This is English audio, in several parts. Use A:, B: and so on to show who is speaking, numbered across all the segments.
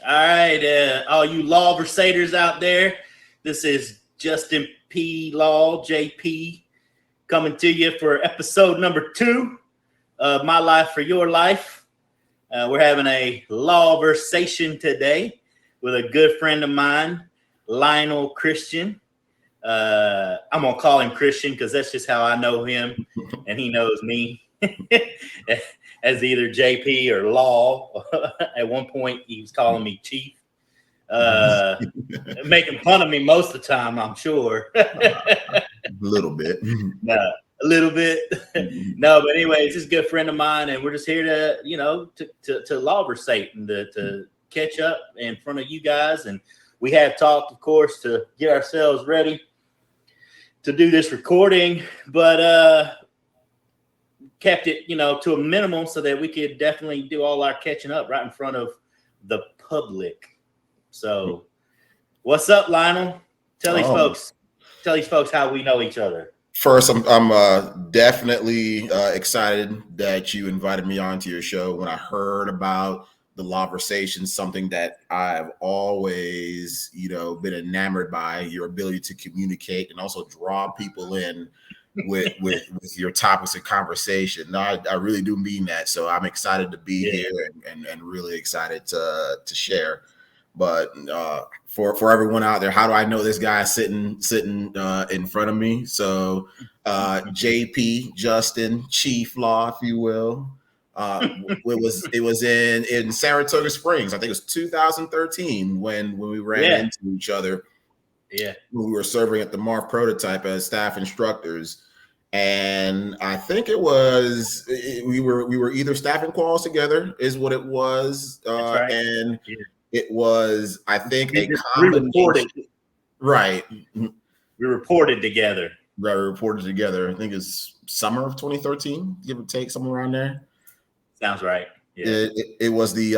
A: All right, all you Lawversators out there, this is Justin P. Law, JP, coming to you for episode number 2 of My Life for Your Life. We're having a Lawversation today with a good friend of mine, Lionel Christian. I'm going to call him Christian because that's just how I know him, and he knows me as either JP or Law. At one point, he was calling me Chief, making fun of me most of the time, I'm sure.
B: A little bit.
A: No, a little bit. No, but anyway, it's just a good friend of mine, and we're just here to, to Lawversate and to catch up in front of you guys. And we have talked, of course, to get ourselves ready to do this recording, but kept it, to a minimum so that we could definitely do all our catching up right in front of the public. So, what's up, Lionel? Tell these folks how we know each other.
B: First, I'm definitely excited that you invited me onto your show. When I heard about the Lawversations, something that I've always, been enamored by, your ability to communicate and also draw people in with your topics of conversation. No, I really do mean that. So I'm excited to be here and really excited to share. But for everyone out there, how do I know this guy sitting in front of me? So JP, Justin, Chief Law, if you will. It was in Saratoga Springs. I think it was 2013 when we ran into each other.
A: Yeah,
B: when we were serving at the Marv Prototype as staff instructors, and I think we were either staffing quals together, is what it was,
A: right.
B: and it was, I think, a combination. Right,
A: we reported together.
B: Right, we reported together. I think it's summer of 2013, give or take, somewhere around there.
A: Sounds right. Yeah.
B: It was the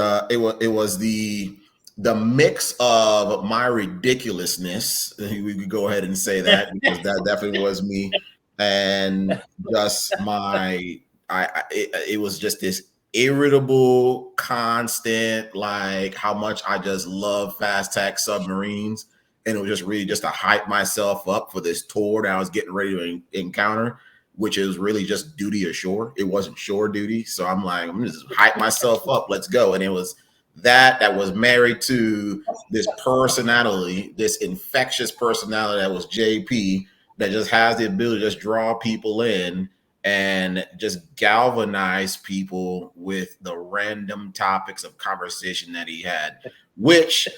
B: mix of my ridiculousness. We could go ahead and say that because that definitely was me, and just it was just this irritable, constant, like how much I just love fast tack submarines, and it was just really just to hype myself up for this tour that I was getting ready to encounter, which is really just duty ashore. It wasn't shore duty. So I'm like, I'm just hype myself up. Let's go. And it was that was married to this personality, this infectious personality that was JP, that just has the ability to just draw people in and just galvanize people with the random topics of conversation that he had, which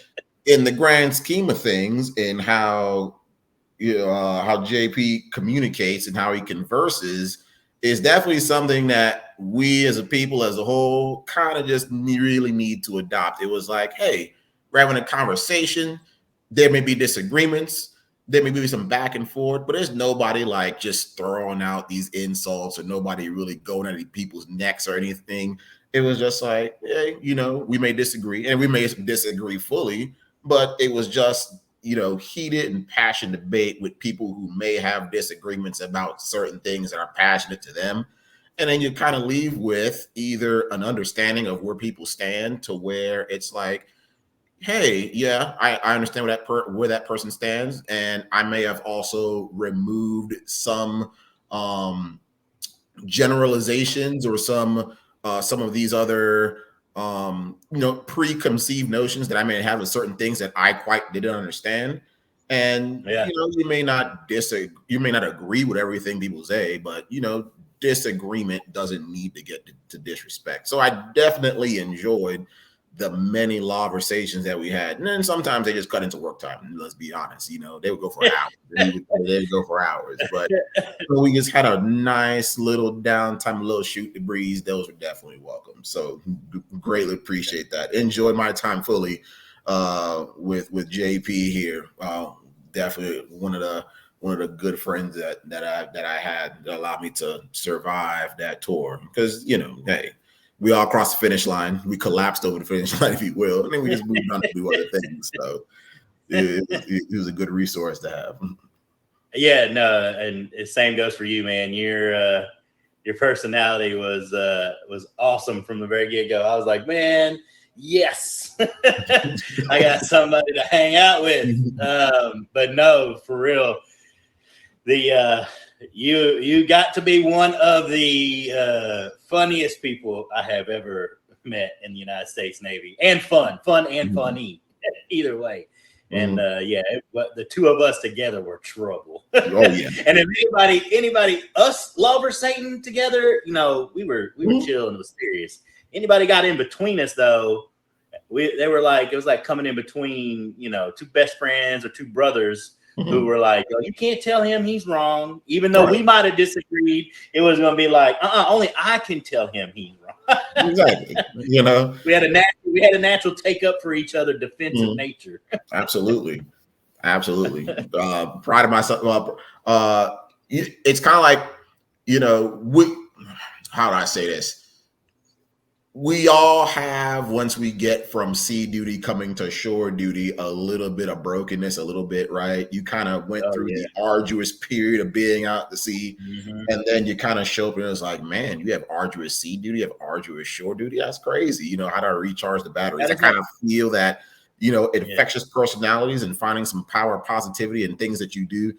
B: in the grand scheme of things, in how JP communicates and how he converses, is definitely something that we as a people as a whole kind of just really need to adopt. It was like, hey, we're having a conversation. There may be disagreements. There may be some back and forth, but there's nobody like just throwing out these insults or nobody really going at people's necks or anything. It was just like, hey, we may disagree, and we may disagree fully, but it was just, heated and passionate debate with people who may have disagreements about certain things that are passionate to them. And then you kind of leave with either an understanding of where people stand, to where it's like, hey, yeah, I understand where that person stands. And I may have also removed some generalizations or some of these other preconceived notions that I may have of certain things that I quite didn't understand. And you may not agree with everything people say, but disagreement doesn't need to get to disrespect. So I definitely enjoyed the many Lawversations that we had. And then sometimes they just cut into work time. Let's be honest, they would go for hours. They would go for hours. But we just had a nice little downtime, a little shoot the breeze. Those were definitely welcome. So greatly appreciate that. Enjoyed my time fully with JP here. Definitely one of the good friends that I had that allowed me to survive that tour. Because hey, we all crossed the finish line. We collapsed over the finish line, if you will, and then we just moved on to do other things. So it was a good resource to have.
A: Yeah, no, and the same goes for you, man. Your personality was awesome from the very get go. I was like, man, yes, I got somebody to hang out with. But no, for real, the you got to be one of the funniest people I have ever met in the United States Navy, and fun and funny either way. And the two of us together were trouble.
B: Oh yeah.
A: And if anybody, us Lawversating together, we were chill and it was serious. Anybody got in between us though, it was like coming in between, two best friends or two brothers who were like, oh, you can't tell him he's wrong, even though we might have disagreed. It was going to be like, only I can tell him he's wrong.
B: Exactly.
A: We had a natural take up for each other, defensive nature.
B: Absolutely. Pride of myself. It's kind of like, how do I say this? We all have, once we get from sea duty coming to shore duty, a little bit of brokenness, a little bit, right? You kind of went through the arduous period of being out to sea, and then you kind of show up and it's like, man, you have arduous sea duty, you have arduous shore duty. That's crazy. How do I recharge the batteries? I kind of feel that, infectious personalities and finding some power, positivity, and things that you do,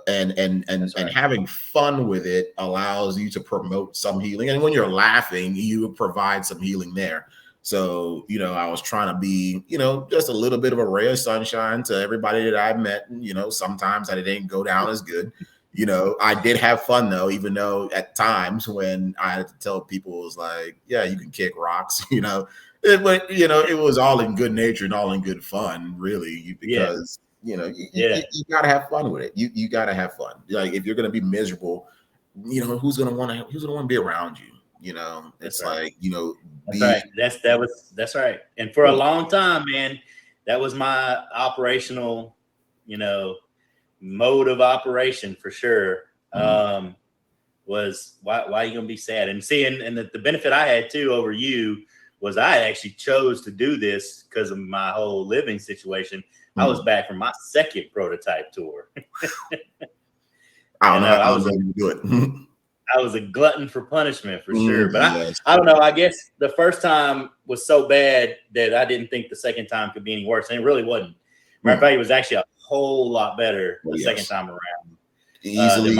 B: and having fun with it allows you to promote some healing. And when you're laughing, you provide some healing there. So, I was trying to be, just a little bit of a ray of sunshine to everybody that I met. Sometimes I didn't go down as good. I did have fun though, even though at times when I had to tell people, it was like, yeah, you can kick rocks, but it was all in good nature and all in good fun, really, because you gotta have fun with it. You gotta have fun. Like if you're gonna be miserable, who's gonna want to be around you? It's like
A: that's right. That's right. And for a long time, man, that was my operational, mode of operation for sure. Was why are you gonna be sad? And seeing, and the benefit I had too over you was I actually chose to do this because of my whole living situation. I was back from my second prototype tour.
B: I don't know how I was going to do it.
A: I was a glutton for punishment for sure. But I don't know. I guess the first time was so bad that I didn't think the second time could be any worse. And it really wasn't. Matter of fact, it was actually a whole lot better the second time around.
B: Easily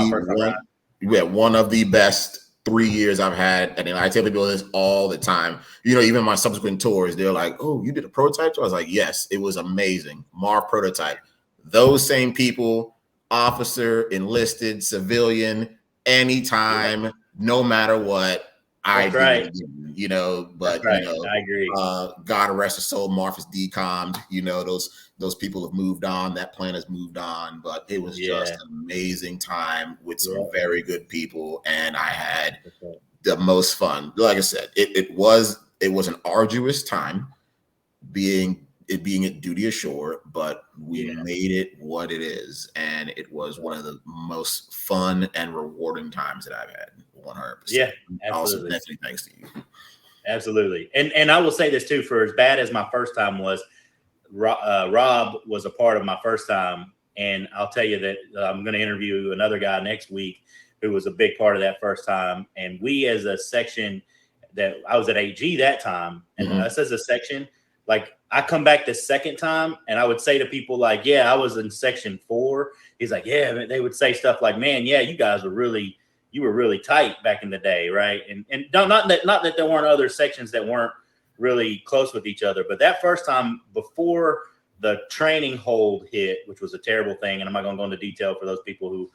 B: one of the best 3 years I've had. And I tell people this all the time. Even my subsequent tours, they're like, oh, you did a prototype tour? I was like, yes, it was amazing. Marv prototype. Those same people, officer, enlisted, civilian, anytime, no matter what, I agree. I agree. God rest his soul, Marv is decommed. Those people have moved on. That plan has moved on. But it was just an amazing time with some very good people, and I had the most fun. Like I said, it was an arduous time being at duty ashore, but we made it what it is, and it was one of the most fun and rewarding times that I've had. 100%.
A: Yeah, absolutely.
B: Also, definitely thanks to you.
A: Absolutely, and I will say this too: for as bad as my first time was, Rob was a part of my first time, and I'll tell you that I'm going to interview another guy next week who was a big part of that first time. And we, as a section, that I was at AG that time, and us as a section, like I come back the second time, and I would say to people like, "Yeah, I was in section 4." He's like, "Yeah," they would say stuff like, "Man, yeah, you guys were really." You were really tight back in the day, right? And not that there weren't other sections that weren't really close with each other, but that first time before the training hold hit, which was a terrible thing, and I'm not going to go into detail for those people who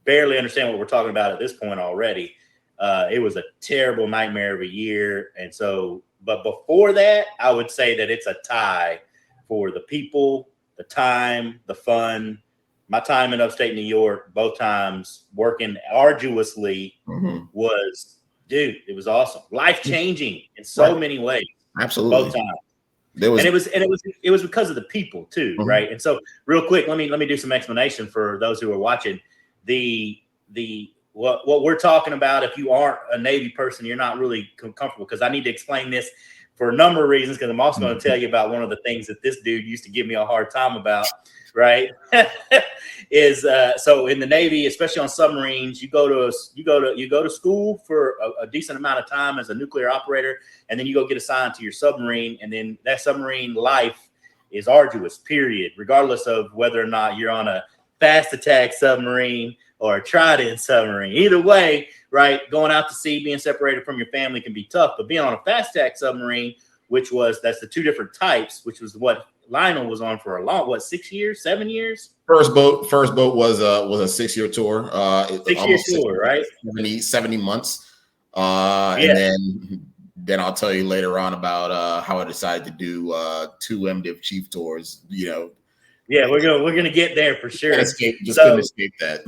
A: barely understand what we're talking about at this point already. It was a terrible nightmare of a year, and so, but before that, I would say that it's a tie for the people, the time, the fun. My time in upstate New York, both times working arduously was, dude, it was awesome. Life-changing in so many ways.
B: Absolutely.
A: Both times. It was because of the people too, right? And so real quick, let me do some explanation for those who are watching. What we're talking about, if you aren't a Navy person, you're not really comfortable, because I need to explain this for a number of reasons, because I'm also going to tell you about one of the things that this dude used to give me a hard time about, right? Is so in the Navy, especially on submarines, you go to school for a decent amount of time as a nuclear operator, and then you go get assigned to your submarine, and then that submarine life is arduous, period, regardless of whether or not you're on a fast attack submarine or a trident submarine. Either way, right, going out to sea, being separated from your family can be tough, but being on a fast attack submarine, that's the two different types, which was what Lionel was on for a long, 6 years, 7 years?
B: First boat was a 6-year tour.
A: 6 year tour, right?
B: 70 months.
A: Yeah.
B: And then I'll tell you later on about how I decided to do 2 MDiv chief tours. Yeah,
A: we're gonna get there for sure.
B: Couldn't escape that.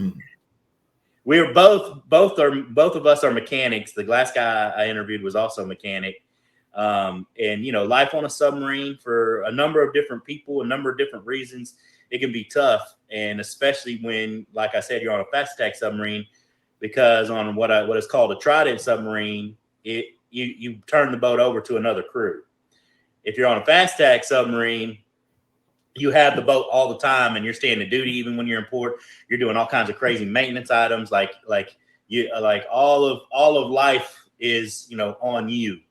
A: We were both of us are mechanics. The last guy I interviewed was also a mechanic. And life on a submarine for a number of different people, a number of different reasons, it can be tough. And especially when, like I said, you're on a fast attack submarine, because on what is called a trident submarine, you turn the boat over to another crew. If you're on a fast attack submarine, you have the boat all the time, and you're staying to duty even when you're in port. You're doing all kinds of crazy maintenance items, like all of life is on you.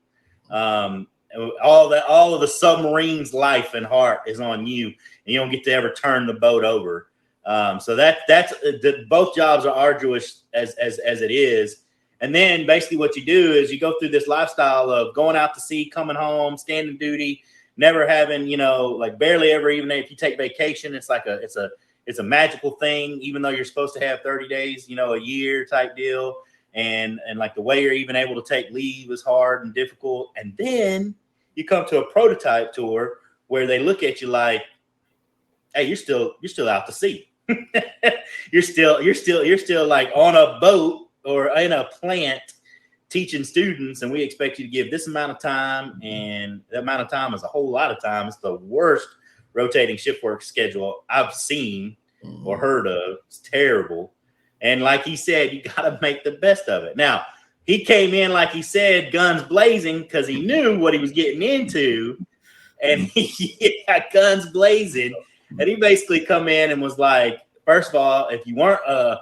A: All of the submarine's life and heart is on you, and you don't get to ever turn the boat over. So that's both jobs are arduous as it is. And then basically what you do is you go through this lifestyle of going out to sea, coming home, standing duty, never having, barely ever, even if you take vacation, it's a magical thing, even though you're supposed to have 30 days, a year type deal. And like the way you're even able to take leave is hard and difficult. And then you come to a prototype tour where they look at you like, hey, you're still out to sea. you're still like on a boat or in a plant teaching students, and we expect you to give this amount of time, and that amount of time is a whole lot of time. It's the worst rotating shift work schedule I've seen or heard of. It's terrible. And like he said, you got to make the best of it. Now, he came in, like he said, guns blazing, because he knew what he was getting into, and he had guns blazing. And he basically come in and was like, first of all, if you weren't a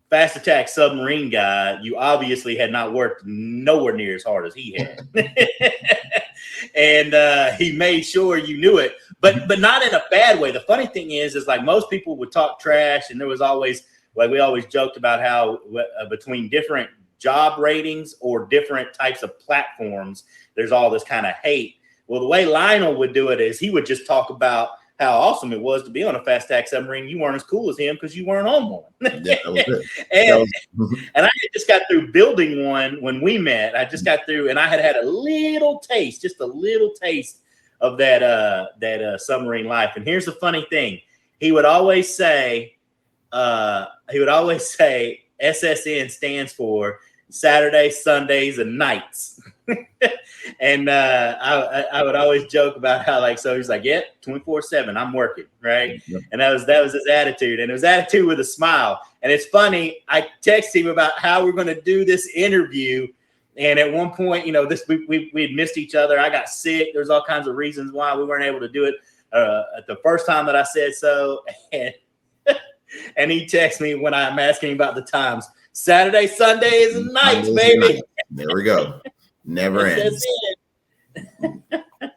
A: fast attack submarine guy, you obviously had not worked nowhere near as hard as he had. And he made sure you knew it, but not in a bad way. The funny thing is like most people would talk trash, and there was always, like, we always joked about how between different job ratings or different types of platforms, there's all this kind of hate. Well, the way Lionel would do it is he would just talk about how awesome it was to be on a fast attack submarine. You weren't as cool as him because you weren't on one.
B: Yeah, that was it.
A: And I just got through building one when we met. I just got through, and I had a little taste, just a little taste of that submarine life. And here's the funny thing: he would always say SSN stands for Saturdays, Sundays, and nights. And I would always joke about how, so he's like, yeah, 24/7, I'm working, right? Yep. And that was his attitude, and his attitude with a smile. And it's funny, I texted him about how we're going to do this interview, and at one point, we'd missed each other. I got sick. There's all kinds of reasons why we weren't able to do it at the first time that I said so, and he texts me when I'm asking about the times. Saturday, Sundays, and nights, baby.
B: There we go. Never ends.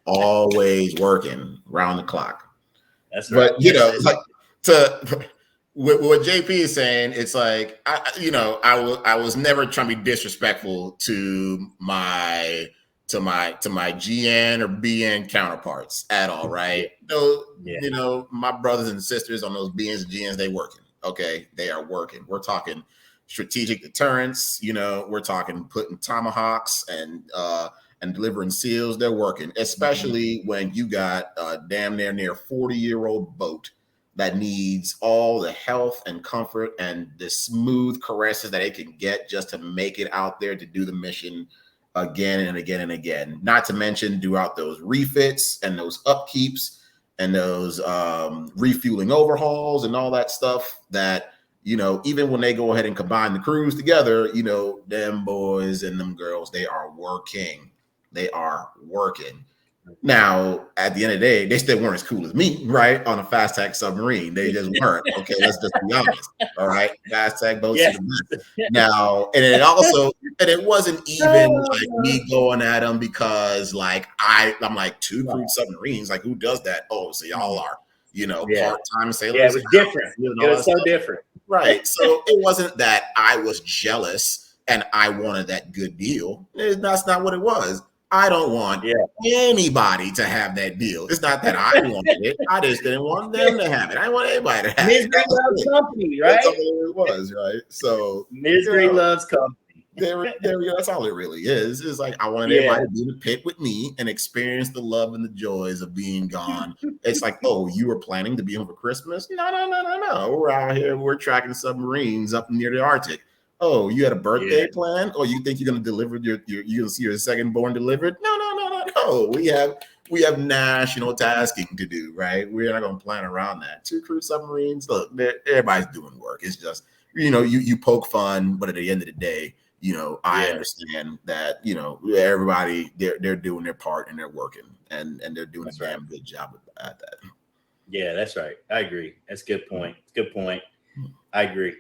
B: Always working round the clock.
A: That's right.
B: But what JP is saying, it's like I was never trying to be disrespectful to my GN or BN counterparts at all, right? My brothers and sisters on those BNs and GNs, they working. Okay, they are working. We're talking strategic deterrence. We're talking putting tomahawks and delivering SEALs. They're working, especially when you got a damn near 40-year-old boat that needs all the health and comfort and the smooth caresses that it can get just to make it out there to do the mission again and again and again. Not to mention throughout those refits and those upkeeps and those refueling overhauls and all that stuff that, even when they go ahead and combine the crews together, them boys and them girls, they are working. They are working. Now, at the end of the day, they still weren't as cool as me, right? On a fast attack submarine. They just weren't. Okay, let's just be honest. All right. Fast attack boats
A: Yes.
B: are the best. Now, and it wasn't even like me going at them because like I'm like 2 crewed submarines. Like, who does that? Oh, so y'all are, part-time sailors.
A: Yeah, it was different. It was so different.
B: Right. So it wasn't that I was jealous and I wanted that good deal. That's not what it was. I don't want anybody to have that deal. It's not that I wanted it. I just didn't want them to have it. I didn't want anybody to have it.
A: Misery loves company, right?
B: That's all it was, right? So
A: misery loves company.
B: That's all it really is. It's like I wanted everybody to be in the pit with me and experience the love and the joys of being gone. It's like, oh, you were planning to be home for Christmas? No. We're out here. We're tracking submarines up near the Arctic. Oh, you had a birthday plan? Oh, you think you're gonna deliver you're gonna see your second born delivered? No. We have national tasking to do, right? We're not gonna plan around that. 2 crew submarines, look, everybody's doing work. It's just, you poke fun, but at the end of the day, I understand that, everybody they're doing their part and they're working and they're doing a damn good job at that.
A: Yeah, that's right. I agree. That's a good point. Good point. I agree.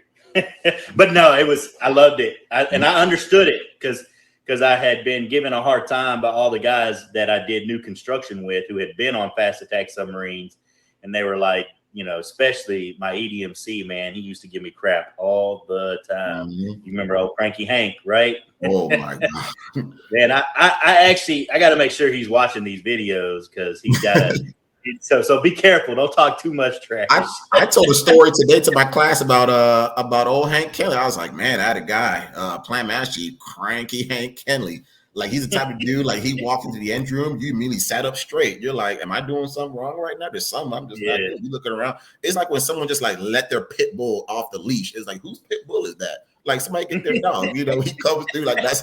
A: But no, I loved it. And I understood it because I had been given a hard time by all the guys that I did new construction with who had been on fast attack submarines. And they were like, especially my EDMC, man, he used to give me crap all the time. You remember old Cranky Hank, right?
B: Oh my God.
A: Man, I got to make sure he's watching these videos because he's got to. So be careful. Don't talk too much trash.
B: I told a story today to my class about old Hank Kenley. I was like, man, I had a guy, Plant Master Chief, Cranky Hank Kenley. Like, he's the type of dude, like, he walked into the engine room, you immediately sat up straight. You're like, am I doing something wrong right now? There's something I'm just not doing. You looking around. It's like when someone just like let their pit bull off the leash. It's like, whose pit bull is that? Like, somebody get their dog, he comes through like that's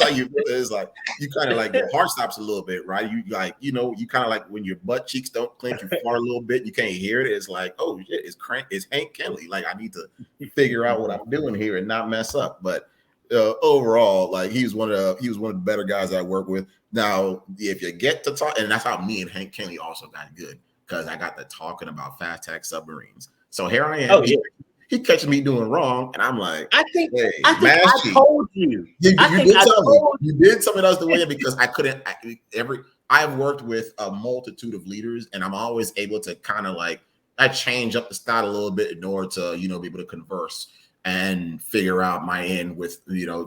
B: how you do it. It's like you kind of like your heart stops a little bit, right? You like, you kind of like when your butt cheeks don't clench, you fart a little bit, you can't hear it. It's like, oh shit, it's Hank Kenley. Like, I need to figure out what I'm doing here and not mess up. But overall, like, he was one of the better guys I work with. Now, if you get to talk, and that's how me and Hank Kenley also got good, because I got to talking about fast attack submarines. So here I am. He catches me doing wrong, and I'm like,
A: I think I told you.
B: You did tell me that was the way, because I couldn't. I've worked with a multitude of leaders, and I'm always able to kind of like, I change up the style a little bit in order to, be able to converse and figure out my end with,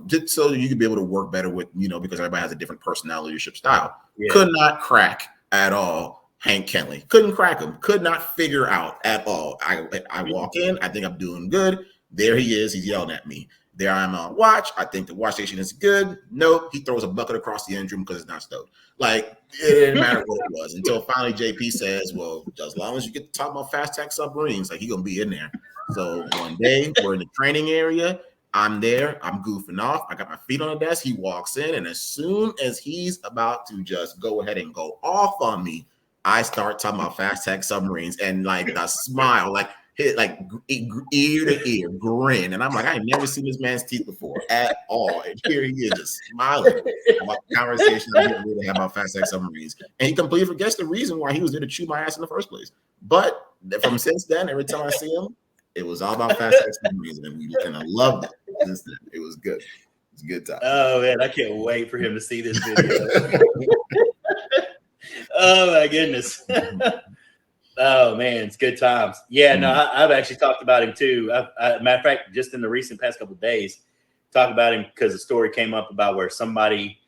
B: just so you can be able to work better with, because everybody has a different personality leadership style. Could not crack at all Hank Kenley. Couldn't crack him. Could not figure out at all. I walk in. I think I'm doing good. There he is. He's yelling at me. There I'm on watch. I think the watch station is good. Nope. He throws a bucket across the engine room because it's not stowed. Like, it didn't matter what it was until finally JP says, well, as long as you get to talk about fast attack submarines, like, he's going to be in there. So one day we're in the training area. I'm there. I'm goofing off. I got my feet on the desk. He walks in, and as soon as he's about to just go ahead and go off on me, I start talking about fast attack submarines, and like a smile, like hit like ear to ear grin, and I'm like, I ain't never seen this man's teeth before at all. And here he is, just smiling about the conversation I'm getting ready to have about fast attack submarines, and he completely forgets the reason why he was there to chew my ass in the first place. But from since then, every time I see him, it was all about fast attack submarines, and I loved it. It was good. It's a good time.
A: Oh man, I can't wait for him to see this video. Oh my goodness. Oh man, it's good times. Yeah, no, I've actually talked about him too. Matter of fact, just in the recent past couple of days, talk about him because the story came up about where somebody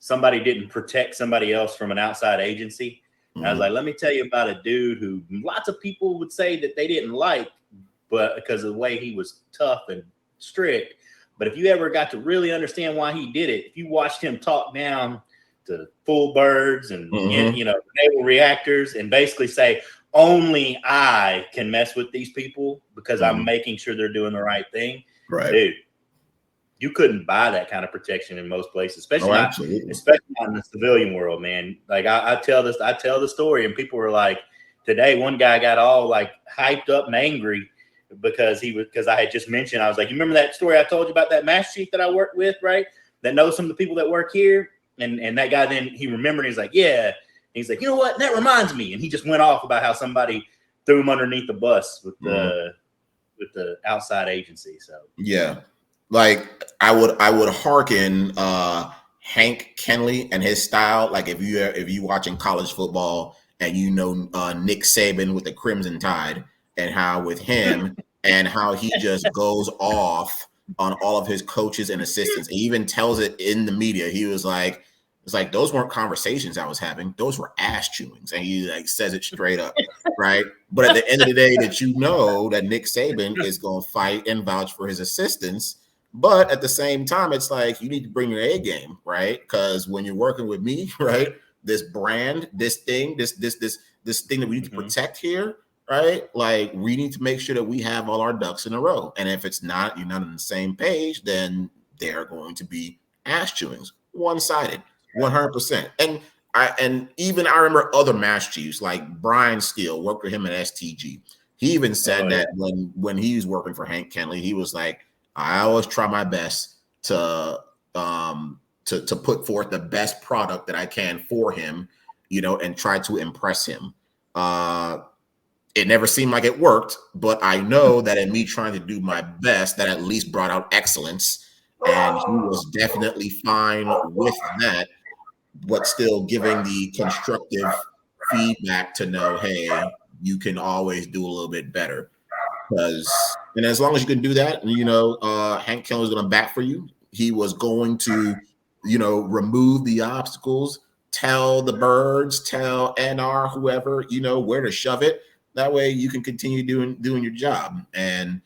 A: didn't protect somebody else from an outside agency. I was like, let me tell you about a dude who lots of people would say that they didn't like, but because of the way he was tough and strict. But if you ever got to really understand why he did it, if you watched him talk down to full birds and naval reactors and basically say, only I can mess with these people because I'm making sure they're doing the right thing.
B: Right.
A: Dude, you couldn't buy that kind of protection in most places, especially not in the civilian world, man. Like I tell the story, and people were like, today one guy got all like hyped up and angry because I had just mentioned, I was like, you remember that story I told you about that master chief that I worked with, right? That knows some of the people that work here? And that guy, then he remembered, he's like, yeah. And he's like, you know what? That reminds me. And he just went off about how somebody threw him underneath the bus with the outside agency. So
B: yeah, like I would hearken Hank Kenley and his style. Like if you watching college football and Nick Saban with the Crimson Tide, and how with him and how he just goes off on all of his coaches and assistants. He even tells it in the media. He was like, it's like, those weren't conversations I was having. Those were ass chewings. And he like says it straight up, right? But at the end of the day, that that Nick Saban is going to fight and vouch for his assistants. But at the same time, it's like, you need to bring your A game, right? Because when you're working with me, right, this brand, this thing, this thing that we need to protect here, right? Like, we need to make sure that we have all our ducks in a row. And if it's not, you're not on the same page, then they're going to be ass chewings, one-sided. 100%. And I remember other Mass Chiefs like Brian Steele, worked with him at STG. He even said that when he was working for Hank Kenley, he was like, I always try my best to put forth the best product that I can for him, and try to impress him. It never seemed like it worked, but I know that in me trying to do my best, that at least brought out excellence. And he was definitely fine with that, but still giving the constructive feedback to know, hey, you can always do a little bit better. And as long as you can do that, Hank Kelly was going to bat for you. He was going to, remove the obstacles, tell the birds, tell NR, whoever, where to shove it. That way you can continue doing your job. And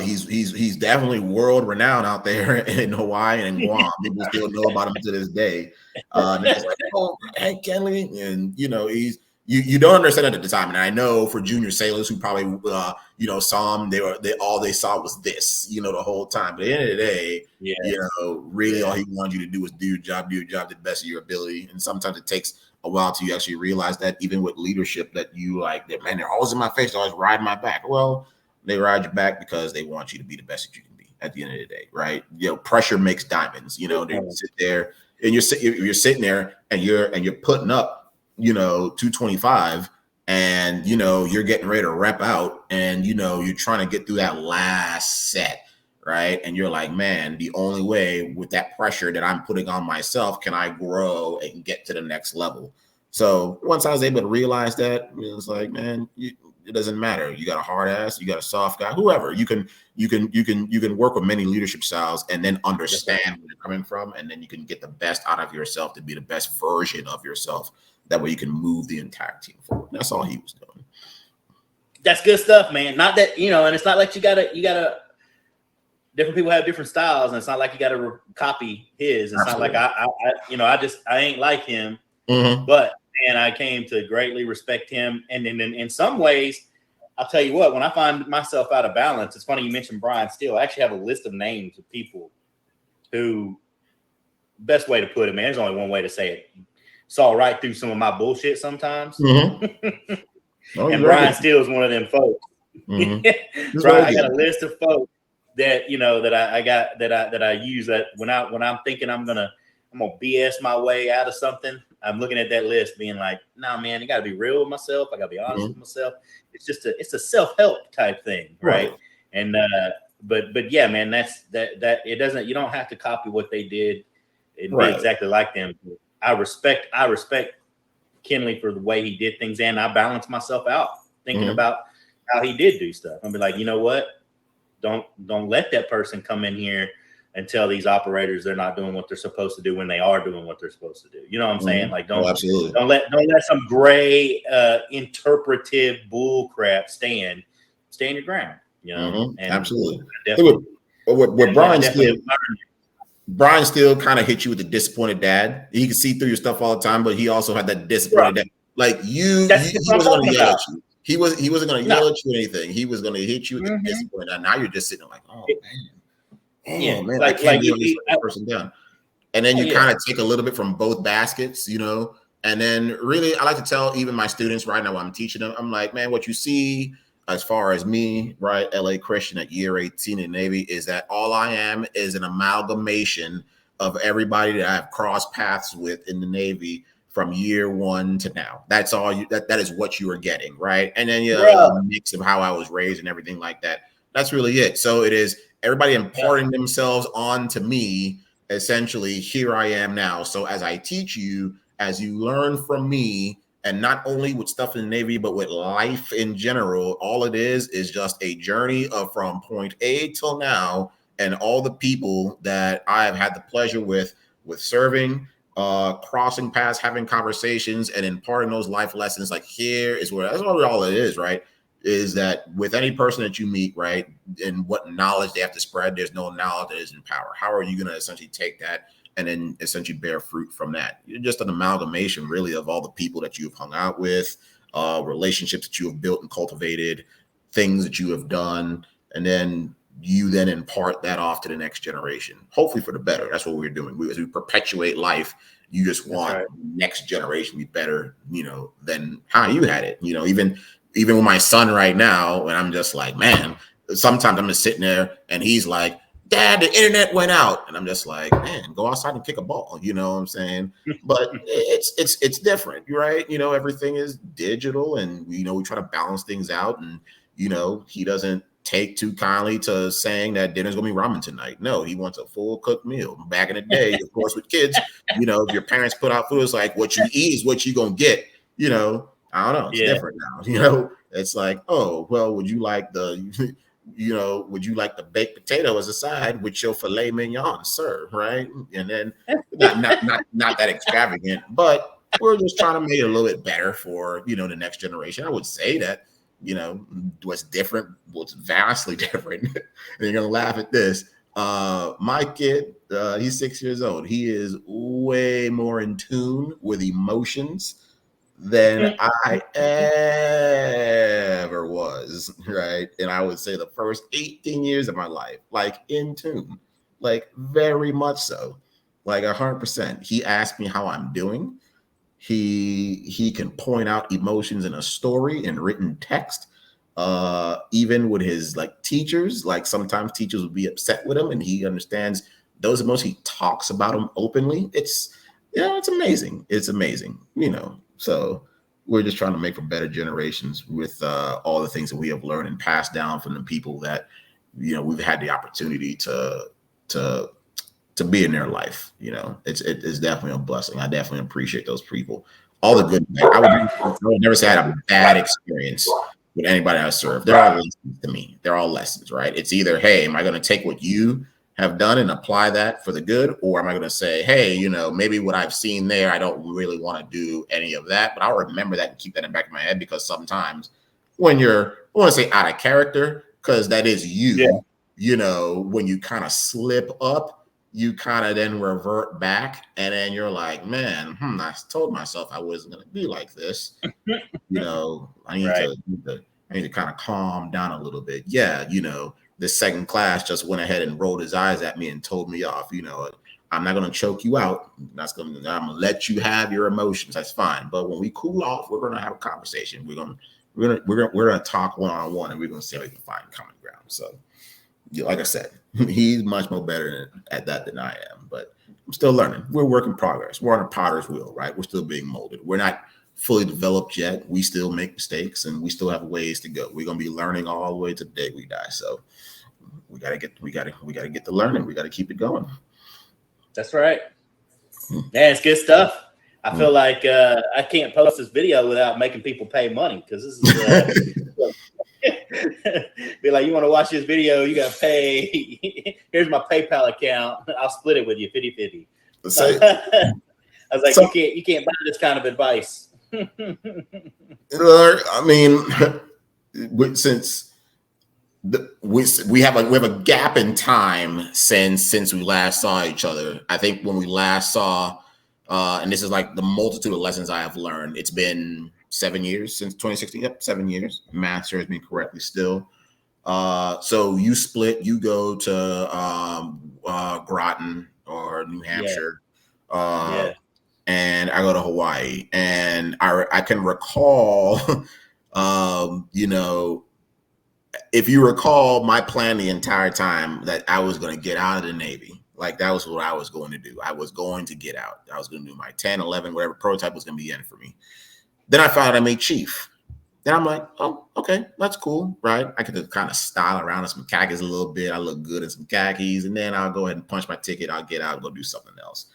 B: he's definitely world renowned out there in Hawaii and in Guam. People still know about him to this day. And it's like, oh, Hank Kenley, and he's you don't understand it at the time. And I know for junior sailors who probably saw him, they saw was this, the whole time. But at the end of the day, really all he wanted you to do was do your job to the best of your ability. And sometimes it takes a while till you actually realize that, even with leadership, that you like that, man, they're always in my face, they're always riding my back. Well, they ride you back because they want you to be the best that you can be at the end of the day, right? Pressure makes diamonds. They sit there and you're sitting there and you're putting up, 225, and you're getting ready to rep out, and you're trying to get through that last set, right? And you're like, man, the only way with that pressure that I'm putting on myself can I grow and get to the next level. So once I was able to realize that, it was like, man, it doesn't matter. You got a hard ass, you got a soft guy, whoever. You can work with many leadership styles and then understand where you're coming from, and then you can get the best out of yourself to be the best version of yourself. That way you can move the entire team forward. That's all he was doing.
A: That's good stuff, man. Not that, and it's not like you gotta different people have different styles, and it's not like you gotta copy his. It's Absolutely. Not like I ain't like him, but man, I came to greatly respect him. And then in some ways, I'll tell you what, when I find myself out of balance, it's funny you mentioned Brian Steele. I actually have a list of names of people who, best way to put it, man, there's only one way to say it, saw right through some of my bullshit sometimes. And Brian Steele is one of them folks. Right, I got a list of folks that that I use that when I'm thinking I'm gonna BS my way out of something. I'm looking at that list being like, nah, man, I got to be real with myself. I got to be honest with myself. It's a self-help type thing. Right. And, but yeah, man, that's it doesn't, you don't have to copy what they did and be exactly like them. I respect Kenley for the way he did things. And I balance myself out thinking about how he did do stuff. I'll be like, you know what? Don't let that person come in here and tell these operators they're not doing what they're supposed to do when they are doing what they're supposed to do. You know what I'm saying? Like, don't let some gray interpretive bull crap stand your ground. And
B: absolutely. With Brian Steele kind of hit you with the disappointed dad. He could see through your stuff all the time, but he also had that disappointed dad. Like he wasn't going to yell at you. He wasn't going to yell at you or anything. He was going to hit you with the disappointed dad. Now you're just sitting there like, oh man. Oh man, I can't deal with this person down. And then you kind of take a little bit from both baskets, and then really I like to tell even my students right now while I'm teaching them, I'm like, man, what you see as far as me, right, LA Christian at year 18 in the Navy, is that all I am is an amalgamation of everybody that I've crossed paths with in the Navy from year one to now. That's all you, that is what you are getting, right? And then a mix of how I was raised and everything like that. That's really it. So it is everybody imparting themselves onto me. Essentially, here I am now. So as I teach you, as you learn from me, and not only with stuff in the Navy, but with life in general, all it is just a journey of from point A till now, and all the people that I have had the pleasure with serving, crossing paths, having conversations, and imparting those life lessons. Like here is where that's all it is, right? Is that with any person that you meet, right, and what knowledge they have to spread, there's no knowledge that isn't power. How are you going to essentially take that and then essentially bear fruit from that? You're just an amalgamation, really, of all the people that you've hung out with, relationships that you have built and cultivated, things that you have done, and then you then impart that off to the next generation, hopefully for the better. That's what we're doing. As we perpetuate life, you just want the next generation to be better, than how you had it. Even with my son right now, and I'm just like, man, sometimes I'm just sitting there and he's like, Dad, the internet went out. And I'm just like, man, go outside and kick a ball. You know what I'm saying? But it's different, right? Everything is digital, and we try to balance things out. And he doesn't take too kindly to saying that dinner's gonna be ramen tonight. No, he wants a full cooked meal. Back in the day, of course, with kids, if your parents put out food, it's like what you eat is what you gonna get. I don't know. It's different now. It's like, oh, well, would you like the would you like the baked potato as a side with your filet mignon, sir? Right. And then not that extravagant, but we're just trying to make it a little bit better for, the next generation. I would say that, what's different, what's vastly different. And you're going to laugh at this. My kid, he's 6 years old. He is way more in tune with emotions than I ever was, right? And I would say the first 18 years of my life, like in tune, like very much so, like 100%. He asked me how I'm doing. He can point out emotions in a story in written text. Even with his like teachers, like sometimes teachers would be upset with him, and he understands those emotions. He talks about them openly. It's amazing. It's amazing, So we're just trying to make for better generations with all the things that we have learned and passed down from the people that we've had the opportunity to be in their life. It's definitely a blessing. I definitely appreciate those people. All the good. I would never say I had a bad experience with anybody I served. They're all lessons to me. They're all lessons, right? It's either, hey, am I going to take what you have done and apply that for the good, or am I going to say, hey, maybe what I've seen there, I don't really want to do any of that, but I'll remember that and keep that in the back of my head, because sometimes when you're, I want to say out of character, because that is you, when you kind of slip up, you kind of then revert back, and then you're like, man, I told myself I wasn't going to be like this. I need to kind of calm down a little bit. Yeah, this second class just went ahead and rolled his eyes at me and told me off. I'm not going to choke you out. I'm going to let you have your emotions. That's fine. But when we cool off, we're going to have a conversation. We're going to talk one-on-one, and we're going to see how we can find common ground. So, like I said, he's much more better at that than I am. But I'm still learning. We're work in progress. We're on a potter's wheel, right? We're still being molded. We're not fully developed yet. We still make mistakes, and we still have ways to go. We're going to be learning all the way to the day we die. So we got to get to learning. We got to keep it going. That's
A: right. Yeah, it's good stuff. I feel like I can't post this video without making people pay money, because this is be like, you want to watch this video, you got to pay. Here's my PayPal account. I'll split it with you 50-50. I was like, you can't buy this kind of advice.
B: I mean, since we have a gap in time since we last saw each other. I think when we last saw, and this is like the multitude of lessons I have learned. It's been 7 years since 2016. Yep, 7 years. Math serves me correctly still. So you split. You go to Groton or New Hampshire. And I go to Hawaii, and I can recall, if you recall, my plan the entire time that I was going to get out of the Navy. Like that was what I was going to do. I was going to get out. I was going to do my 10, 11, whatever prototype was going to be in for me. Then I found out I made chief. Then I'm like, oh, okay, that's cool, right? I could kind of style around in some khakis a little bit. I look good in some khakis, and then I'll go ahead and punch my ticket. I'll get out and go do something else.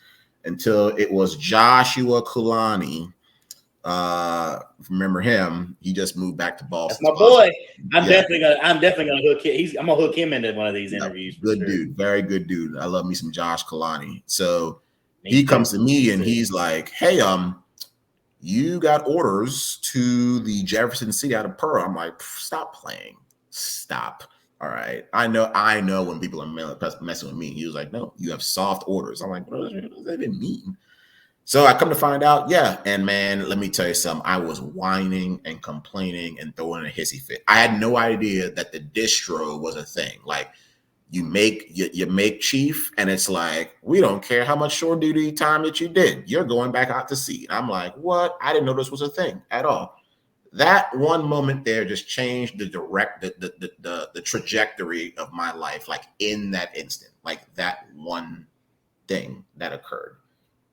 B: Until it was Joshua Kulani. Remember him? He just moved back to Boston.
A: That's my boy. I'm definitely gonna hook him. I'm gonna hook him into one of these interviews.
B: Good dude, very good dude. I love me some Josh Kulani. So he comes to me and he's like, "Hey, you got orders to the Jefferson City out of Pearl." I'm like, "Stop playing, stop." All right, I know when people are messing with me. He was like, "No, you have soft orders." I'm like, "What does that even mean?" So I come to find out, yeah. And man, let me tell you something. I was whining and complaining and throwing a hissy fit. I had no idea that the distro was a thing. Like you make chief, and it's like, we don't care how much shore duty time that you did. You're going back out to sea. And I'm like, what? I didn't know this was a thing at all. That one moment there just changed the trajectory of my life, like in that instant, like that one thing that occurred.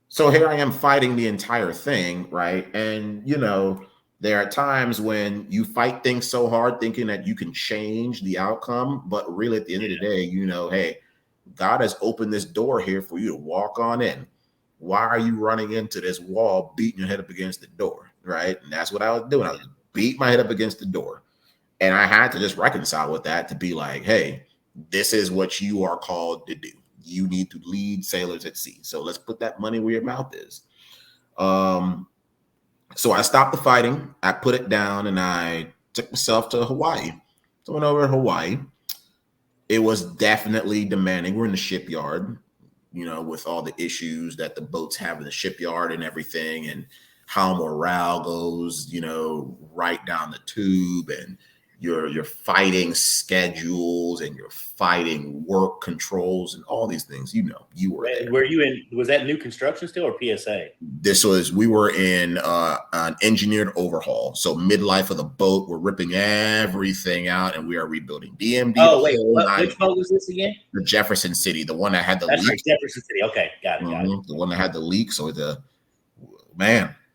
B: So here I am fighting the entire thing, right? And, there are times when you fight things so hard thinking that you can change the outcome, but really at the end of the day, hey, God has opened this door here for you to walk on in. Why are you running into this wall, beating your head up against the door, right? And that's what I was doing. I was beating my head up against the door. And I had to just reconcile with that to be like, hey, this is what you are called to do. You need to lead sailors at sea. So let's put that money where your mouth is. So I stopped the fighting. I put it down and I took myself to Hawaii. So I went over to Hawaii. It was definitely demanding. We're in the shipyard, with all the issues that the boats have in the shipyard and everything, and how morale goes, right down the tube, and you're fighting schedules and you're fighting work controls and all these things. You were there.
A: Were you in? Was that new construction still or PSA?
B: We were in an engineered overhaul. So midlife of the boat, we're ripping everything out and we are rebuilding DMD.
A: Oh wait, which boat was this again?
B: The Jefferson City, the one that had the leak.
A: Right, Jefferson City. Okay, got it.
B: The one that had the leak. So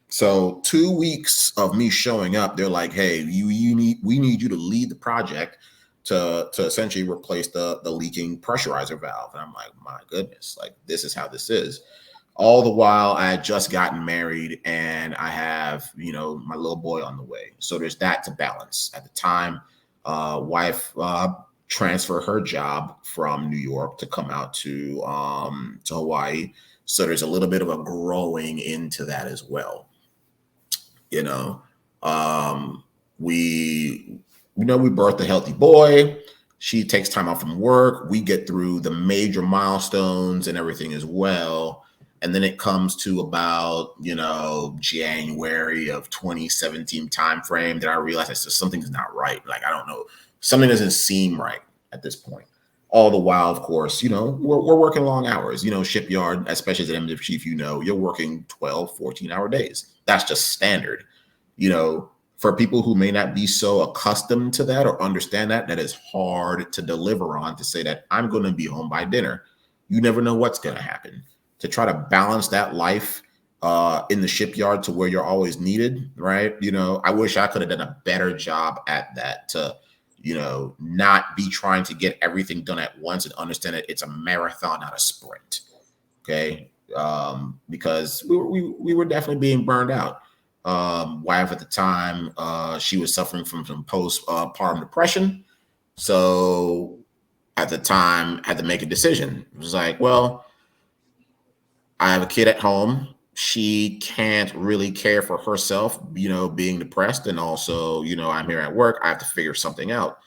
B: So 2 weeks of me showing up, they're like, "Hey, we need you to lead the project to essentially replace the leaking pressurizer valve." And I'm like, my goodness, like this is how this is. All the while, I had just gotten married and I have, my little boy on the way. So there's that to balance. At the time, wife transferred her job from New York to come out to Hawaii. So there's a little bit of a growing into that as well. We birthed a healthy boy. She takes time off from work. We get through the major milestones and everything as well. And then it comes to about, January of 2017 timeframe that I realized that something's not right. Like, I don't know, something doesn't seem right at this point. All the while, of course, we're working long hours, shipyard, especially as an MDiv chief, you're working 12, 14-hour days. That's just standard. For people who may not be so accustomed to that or understand that is hard to deliver on, to say that I'm going to be home by dinner. You never know what's going to happen. To try to balance that life in the shipyard to where you're always needed, right? I wish I could have done a better job at that, to not be trying to get everything done at once and understand that it's a marathon, not a sprint. Okay. Because we were definitely being burned out. Wife at the time, she was suffering from some postpartum depression. So at the time, I had to make a decision. It was like, well, I have a kid at home. She can't really care for herself, being depressed. And also, I'm here at work. I have to figure something out.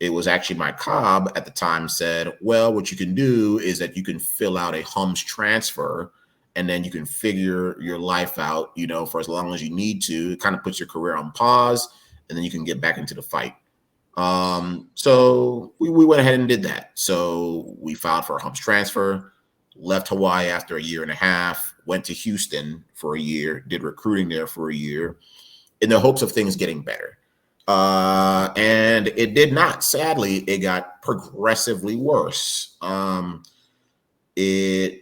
B: It was actually my COB at the time said, well, what you can do is that you can fill out a HUMS transfer and then you can figure your life out, for as long as you need to. It kind of puts your career on pause and then you can get back into the fight. So we went ahead and did that. So we filed for a HUMS transfer, left Hawaii after a year and a half, went to Houston for a year, did recruiting there for a year in the hopes of things getting better. And it did not. Sadly, it got progressively worse. The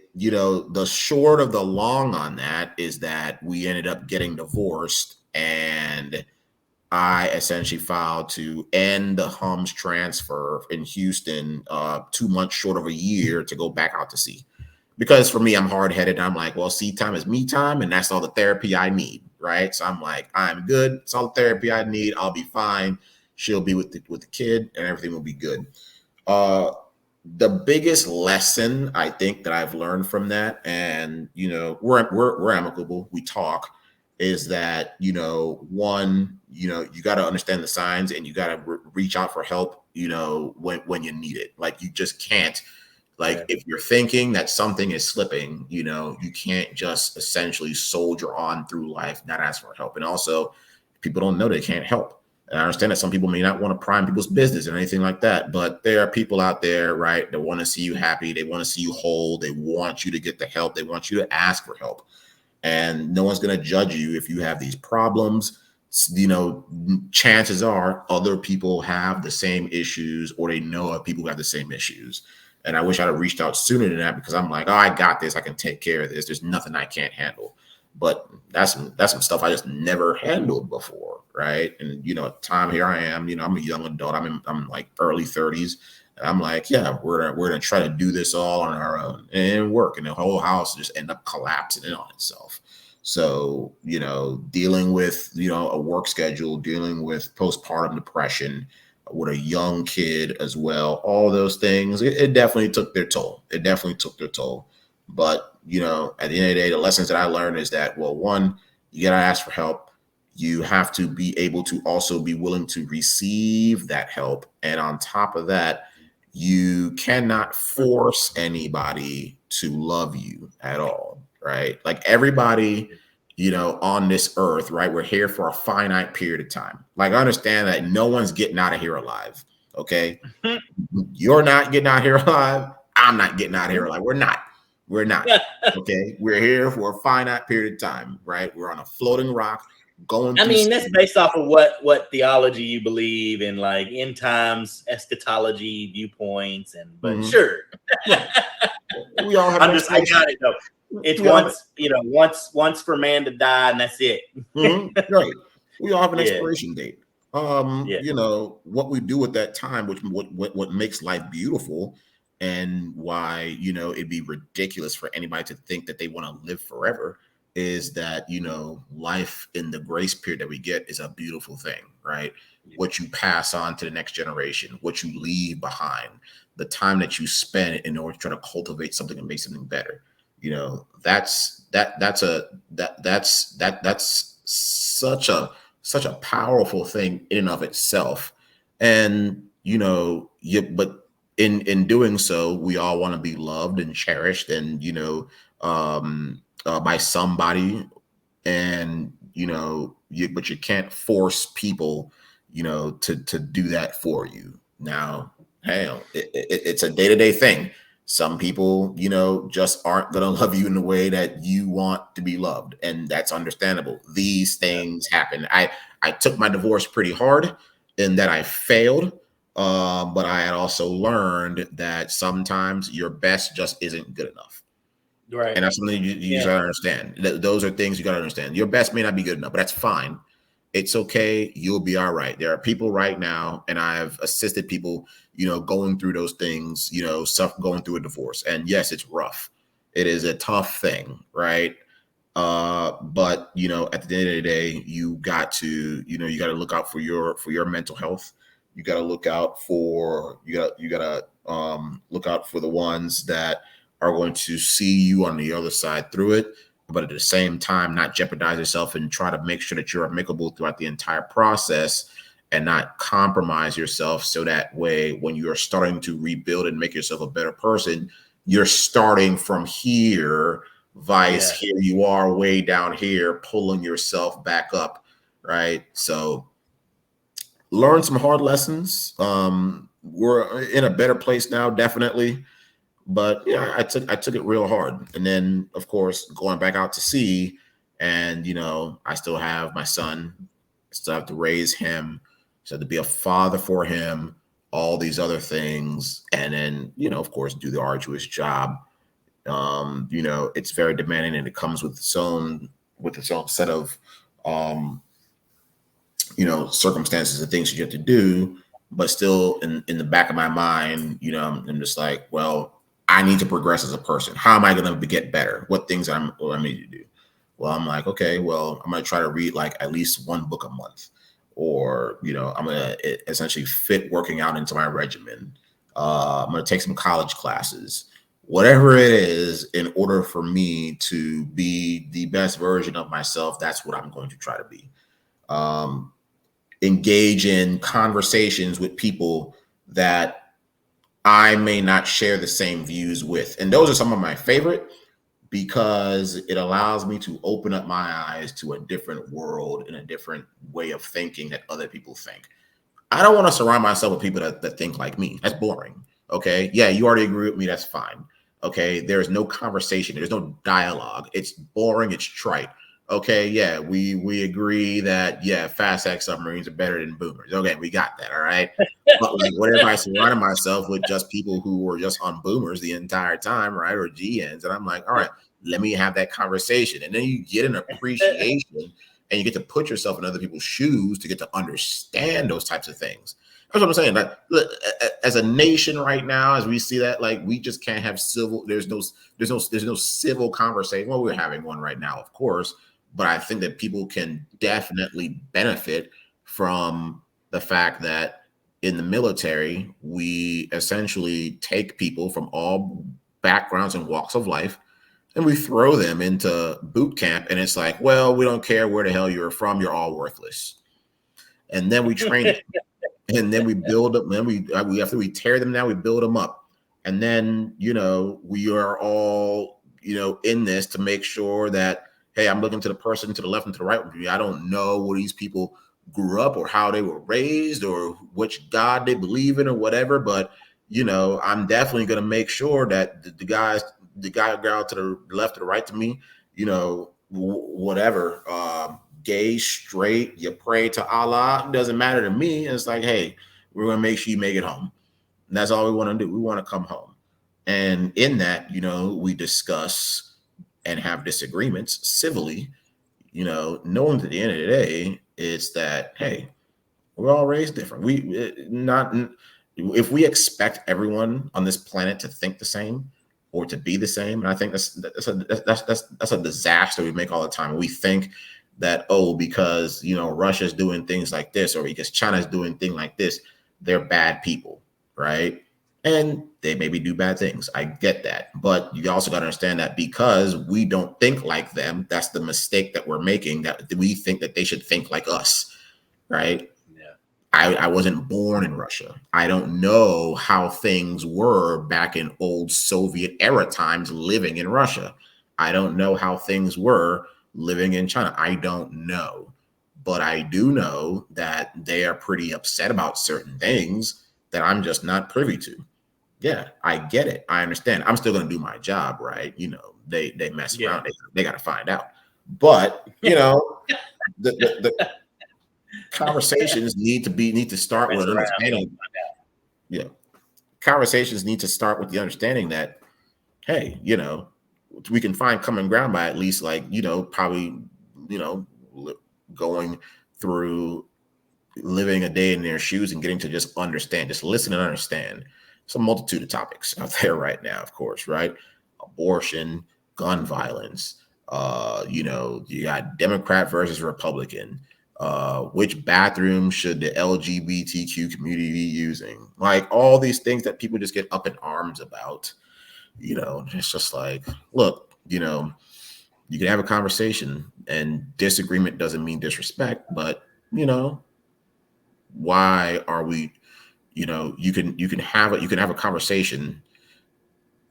B: short of the long on that is that we ended up getting divorced, and I essentially filed to end the Hums transfer in Houston 2 months short of a year to go back out to sea. Because for me, I'm hard-headed. I'm like, well, sea time is me time, and that's all the therapy I need, right? So I'm like, I'm good. It's all the therapy I need. I'll be fine. She'll be with the kid, and everything will be good. Uh, the biggest lesson I think that I've learned from that, and we're amicable, we talk, is that one, you got to understand the signs, and you got to reach out for help, when you need it. Like, you just can't, like, if you're thinking that something is slipping, you can't just essentially soldier on through life, not ask for help. And also, people don't know they can't help. And I understand that some people may not want to prime people's business or anything like that, but there are people out there, right, that want to see you happy. They want to see you whole. They want you to get the help. They want you to ask for help. And no one's going to judge you if you have these problems. Chances are other people have the same issues, or they know of people who have the same issues. And I wish I'd have reached out sooner than that, because I'm like, oh, I got this. I can take care of this. There's nothing I can't handle. But that's some stuff I just never handled before, right? And time here I am. I'm a young adult. I'm like early 30s. And I'm like, yeah, we're gonna try to do this all on our own, and work, and the whole house just end up collapsing in on itself. So dealing with a work schedule, dealing with postpartum depression, with a young kid as well, all those things, it definitely took their toll. But at the end of the day, the lessons that I learned is that, well, one, you gotta ask for help. You have to be able to also be willing to receive that help. And on top of that, you cannot force anybody to love you at all, right? Like, everybody, on this earth, right? We're here for a finite period of time. Like, I understand that no one's getting out of here alive. Okay. You're not getting out here alive. I'm not getting out of here alive. We're not. Okay. We're here for a finite period of time, right? We're on a floating rock going.
A: That's based off of what theology you believe in, like end times eschatology viewpoints, but sure.
B: We all have.
A: I got it though. It's once for man to die, and that's it.
B: Right. We all have an expiration date. What we do at that time, which what makes life beautiful, and why it'd be ridiculous for anybody to think that they want to live forever, is that life in the grace period that we get is a beautiful thing, right? What you pass on to the next generation, what you leave behind, the time that you spend in order to try to cultivate something and make something better. That's such a powerful thing in and of itself. And but in doing so, we all want to be loved and cherished, and by somebody, and but you can't force people to do that for you. Now, hell, it's a day-to-day thing. Some people just aren't gonna love you in the way that you want to be loved, and that's understandable. These things happen. I took my divorce pretty hard, in that I failed, but I had also learned that sometimes your best just isn't good enough.
A: Right.
B: And that's something you gotta understand. Those are things you gotta understand. Your best may not be good enough, but that's fine. It's okay. You'll be all right. There are people right now, and I've assisted people, going through those things, going through a divorce. And yes, it's rough. It is a tough thing, right? But at the end of the day, you got to look out for your mental health. You got to look out for look out for the ones that are going to see you on the other side through it, but at the same time, not jeopardize yourself, and try to make sure that you're amicable throughout the entire process, and not compromise yourself. So that way, when you are starting to rebuild and make yourself a better person, you're starting from here. Here you are way down here, pulling yourself back up, right? So learn some hard lessons. We're in a better place now, definitely. But I took it real hard. And then, of course, going back out to sea, and I still have my son, still have to raise him. said to be a father for him, all these other things, and then, of course, do the arduous job. It's very demanding, and it comes with its own set of circumstances and things you have to do. But still, in the back of my mind, I'm just like, well, I need to progress as a person. How am I going to get better? What things I need to do? Well, I'm like, okay, well, I'm going to try to read like at least one book a month, or I'm going to essentially fit working out into my regimen. I'm going to take some college classes, whatever it is, in order for me to be the best version of myself. That's what I'm going to try to be. Engage in conversations with people that I may not share the same views with. And those are some of my favorite, because it allows me to open up my eyes to a different world and a different way of thinking that other people think. I don't want to surround myself with people that think like me. That's boring. Okay. Yeah, you already agree with me. That's fine. Okay. There's no conversation. There's no dialogue. It's boring. It's trite. Okay, yeah, we agree that, yeah, fast X submarines are better than boomers. Okay, we got that, all right? But like, what if I surrounded myself with just people who were just on boomers the entire time, right, or GNs? And I'm like, all right, let me have that conversation. And then you get an appreciation, and you get to put yourself in other people's shoes to get to understand those types of things. That's what I'm saying. Like, look, as a nation right now, as we see that, like, we just can't have civil. There's no civil conversation. Well, we're having one right now, of course. But I think that people can definitely benefit from the fact that in the military, we essentially take people from all backgrounds and walks of life, and we throw them into boot camp. And it's like, well, we don't care where the hell you're from. You're all worthless. And then we train them. And then we build them. Then after we tear them down, we build them up. And then, we are all, in this to make sure that, hey, I'm looking to the person to the left and to the right. I don't know where these people grew up or how they were raised or which God they believe in or whatever. But, I'm definitely going to make sure that the guy or girl to the left or the right to me, whatever, gay, straight, you pray to Allah, doesn't matter to me. And it's like, hey, we're going to make sure you make it home. And that's all we want to do. We want to come home. And in that, we discuss and have disagreements civilly, knowing at the end of the day, it's that, hey, we're all raised different. If we expect everyone on this planet to think the same or to be the same, and I think that's a disaster we make all the time. We think that, because, Russia's doing things like this, or because China's doing things like this, they're bad people, right? And they maybe do bad things. I get that. But you also got to understand that because we don't think like them, that's the mistake that we're making, that we think that they should think like us, right?
A: Yeah.
B: I wasn't born in Russia. I don't know how things were back in old Soviet era times living in Russia. I don't know how things were living in China. I don't know. But I do know that they are pretty upset about certain things that I'm just not privy to. Yeah, I get it. I understand. I'm still going to do my job, right? They mess around. They got to find out. But, the conversations need to start with understanding. Yeah. Conversations need to start with the understanding that, hey, we can find common ground by at least probably, going through living a day in their shoes and getting to just understand, just listen and understand. It's a multitude of topics out there right now, of course, right? Abortion, gun violence, you got Democrat versus Republican. Which bathroom should the LGBTQ community be using? Like all these things that people just get up in arms about. It's just like, look, you can have a conversation, and disagreement doesn't mean disrespect, but why are we, you can have a conversation,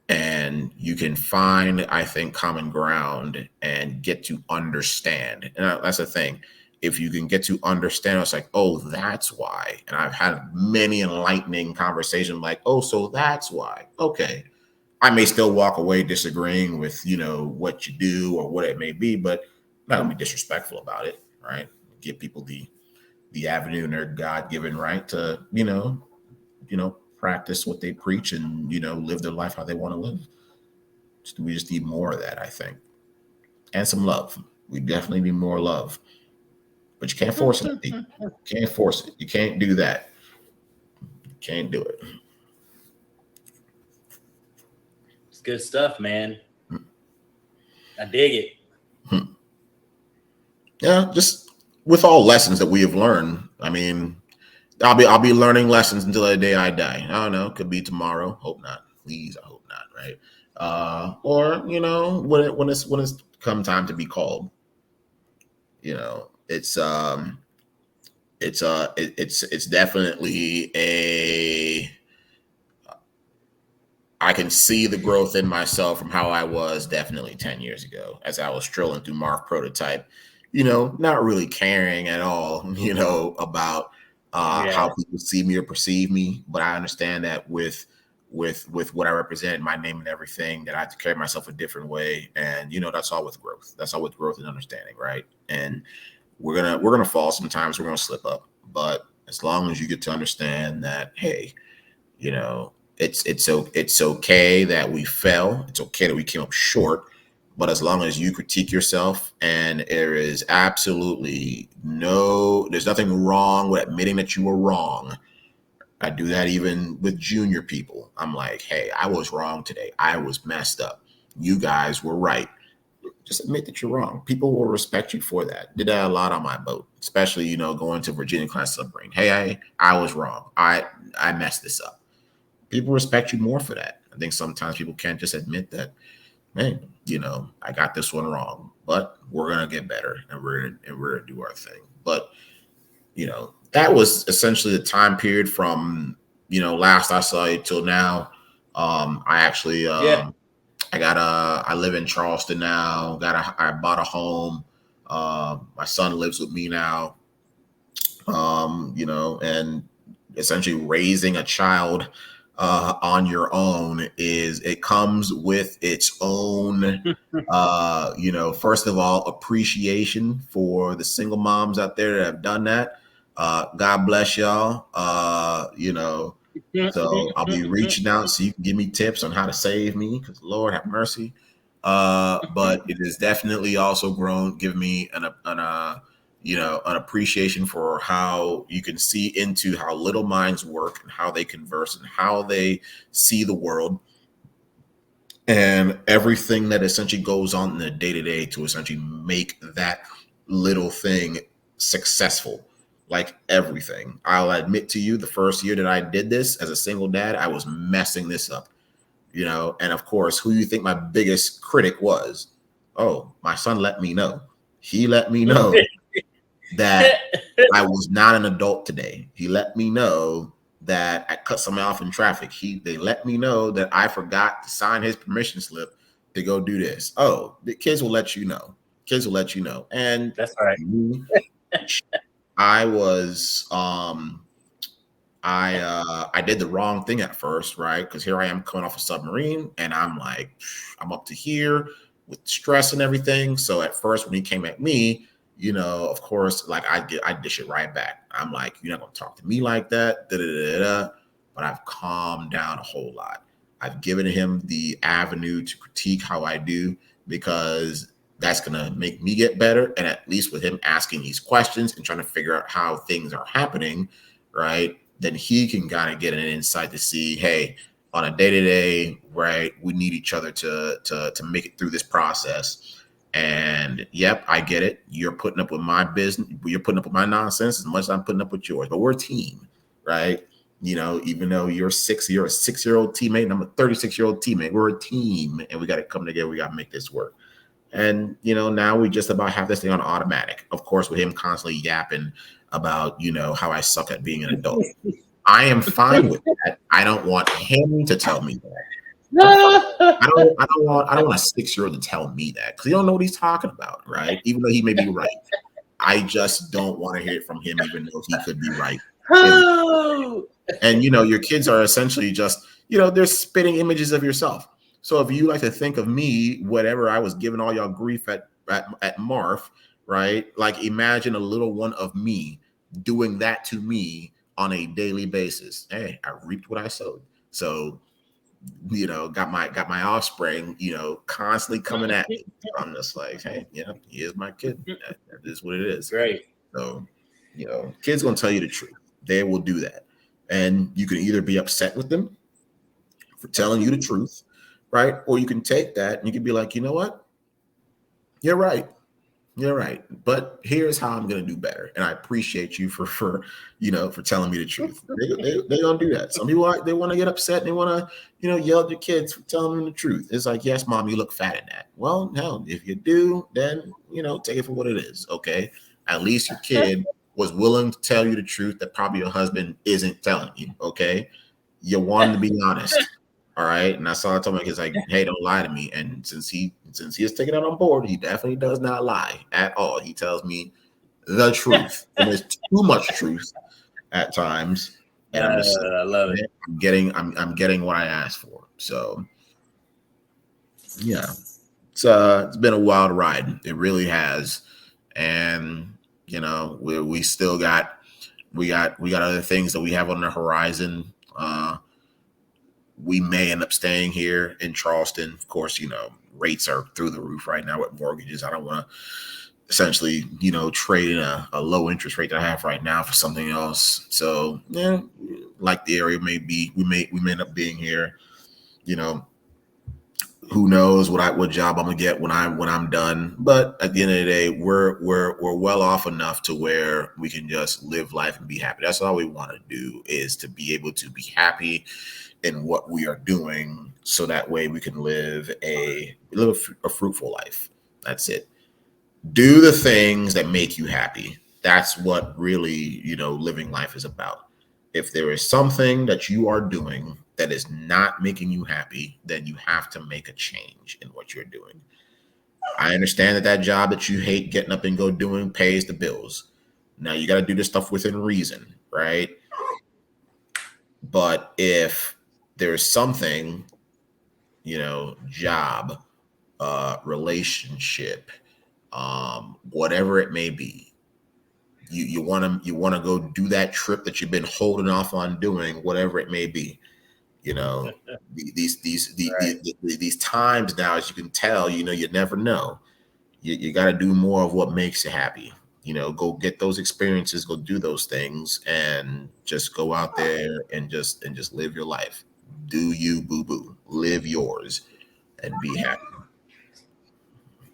B: and you can find, I think, common ground and get to understand. And that's the thing. If you can get to understand, it's like, oh, that's why. And I've had many enlightening conversations like, oh, so that's why. Okay. I may still walk away disagreeing with, what you do or what it may be, but I'm not gonna be disrespectful about it, right? Give people the the avenue and their God-given right to, practice what they preach and, live their life how they want to live. We just need more of that, I think. And some love. We definitely need more love. But you can't force it. You can't force it. You can't do that. You can't do it.
A: It's good stuff, man. I dig it.
B: Yeah, just with all lessons that we have learned. I mean, I'll be learning lessons until the day I die. I don't know. Could be tomorrow. Hope not. Please, I hope not. Right? Or when it's come time to be called. It's definitely I can see the growth in myself from how I was definitely 10 years ago as I was strolling through Mark Prototype, not really caring at all, about how people see me or perceive me. But I understand that with what I represent, my name and everything, that I have to carry myself a different way. And, that's all with growth. That's all with growth and understanding. Right. And we're going to fall sometimes. We're going to slip up. But as long as you get to understand that, hey, it's okay that we fell. It's okay that we came up short. But as long as you critique yourself, and there's nothing wrong with admitting that you were wrong. I do that even with junior people. I'm like, hey, I was wrong today. I was messed up. You guys were right. Just admit that you're wrong. People will respect you for that. Did that a lot on my boat, especially, going to Virginia class submarine. Hey, I was wrong. I messed this up. People respect you more for that. I think sometimes people can't just admit that, hey, I got this one wrong, but we're going to get better and we're going to do our thing. But, that was essentially the time period from, last I saw you till now. I actually, I live in Charleston now. I bought a home. My son lives with me now. And essentially raising a child on your own it comes with its own, first of all, appreciation for the single moms out there that have done that. God bless y'all. So I'll be reaching out so you can give me tips on how to save me, because Lord have mercy. But it has definitely also given me an appreciation for how you can see into how little minds work and how they converse and how they see the world, and everything that essentially goes on in the day-to-day to essentially make that little thing successful. Like everything. I'll admit to you, the first year that I did this as a single dad, I was messing this up, and of course, who do you think my biggest critic was? Oh, my son let me know. He let me know that I was not an adult today. He let me know that I cut somebody off in traffic. They let me know that I forgot to sign his permission slip to go do this. Oh, the kids will let you know. Kids will let you know. And
A: that's right.
B: I was I did the wrong thing at first, right? Because here I am coming off a submarine, and I'm like, I'm up to here with stress and everything. So at first, when he came at me, of course, like I dish it right back. I'm like, you're not gonna talk to me like that. But I've calmed down a whole lot. I've given him the avenue to critique how I do, because that's gonna make me get better. And at least with him asking these questions and trying to figure out how things are happening, right? Then he can kind of get an insight to see, hey, on a day-to-day, right, we need each other to make it through this process. And yep, I get it. You're putting up with my business. You're putting up with my nonsense as much as I'm putting up with yours. But we're a team, right? Even though you're a 6-year-old teammate and I'm a 36-year-old teammate, we're a team, and we got to come together. We got to make this work. And, now we just about have this thing on automatic. Of course, with him constantly yapping about, how I suck at being an adult. I am fine with that. I don't want him to tell me that. I don't want a 6-year-old to tell me that, because he don't know what he's talking about, right? Even though he may be right. I just don't want to hear it from him, even though he could be right. And your kids are essentially just, they're spitting images of yourself. So if you like to think of me, whatever I was giving all y'all grief at Marf, right? Like imagine a little one of me doing that to me on a daily basis. Hey, I reaped what I sowed. So, got my offspring, constantly coming at me. I'm just like, hey, here's my kid. That is what it is.
A: Great.
B: So, kids gonna tell you the truth. They will do that. And you can either be upset with them for telling you the truth, right? Or you can take that and you can be like, you know what? You're right. You're right. But here's how I'm going to do better. And I appreciate you for telling me the truth. They're going to do that. Some people, they want to get upset and they want to, yell at their kids for telling them the truth. It's like, yes, mom, you look fat in that. Well, no, if you do, then, take it for what it is. Okay. At least your kid was willing to tell you the truth that probably your husband isn't telling you. Okay. You want to be honest. All right. And I saw I told my kids, like, hey, don't lie to me. And since he has taken that on board, he definitely does not lie at all. He tells me the truth. And there's too much truth at times. And I'm just
A: I love it.
B: I'm getting what I asked for. So yeah. It's been a wild ride. It really has. And we still got other things that we have on the horizon. We may end up staying here in Charleston. Of course, rates are through the roof right now with mortgages. I don't want to essentially, trade in a low interest rate that I have right now for something else. So, like the area may be, we may end up being here. Who knows what job I'm gonna get when I'm done. But at the end of the day, we're well off enough to where we can just live life and be happy. That's all we want to do, is to be able to be happy in what we are doing, so that way we can live a fruitful life. That's it. Do the things that make you happy. That's what really, living life is about. If there is something that you are doing that is not making you happy, then you have to make a change in what you're doing. I understand that job that you hate getting up and go doing pays the bills. Now you got to do this stuff within reason, right? But if there's something, job, relationship, whatever it may be, you want to go do that trip that you've been holding off on doing, whatever it may be. These times now, as you can tell, you never know. You got to do more of what makes you happy. Go get those experiences, go do those things, and just go out there and just live your life. Do you, boo-boo. Live yours and be happy.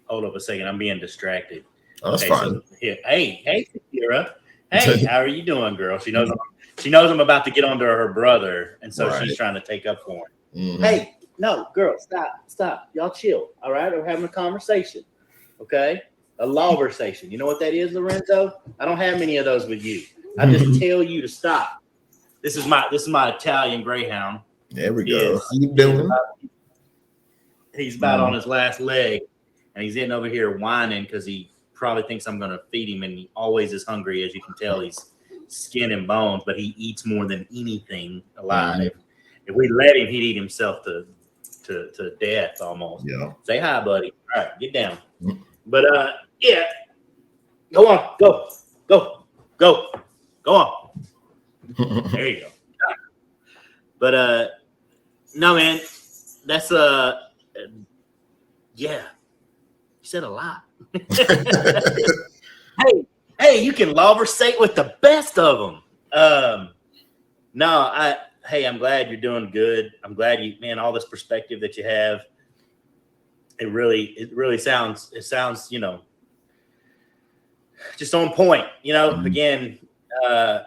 A: Hold up a second. I'm being distracted.
B: Oh, that's fine.
A: So hey, Kira. Hey, how are you doing, girl? She knows I'm about to get onto her brother, and so she's trying to take up for him. Mm-hmm. Hey, no, girl, stop. Y'all chill, all right? We're having a conversation, okay? A Lawversation. You know what that is, Lorenzo? I don't have many of those with you. I just tell you to stop. This is my Italian Greyhound.
B: There we go. How you doing?
A: He's about on his last leg, and he's in over here whining because he probably thinks I'm going to feed him, and he always is hungry. As you can tell, he's skin and bones, but he eats more than anything alive. Mm-hmm. If we let him, he'd eat himself to death almost. Yeah. Say hi, buddy. All right, get down. Mm-hmm. But yeah, go on, go on. There you go. But no, man, that's yeah. You said a lot. Hey, you can Lawversate with the best of them. I'm glad you're doing good. I'm glad all this perspective that you have. It really sounds, just on point. Again, I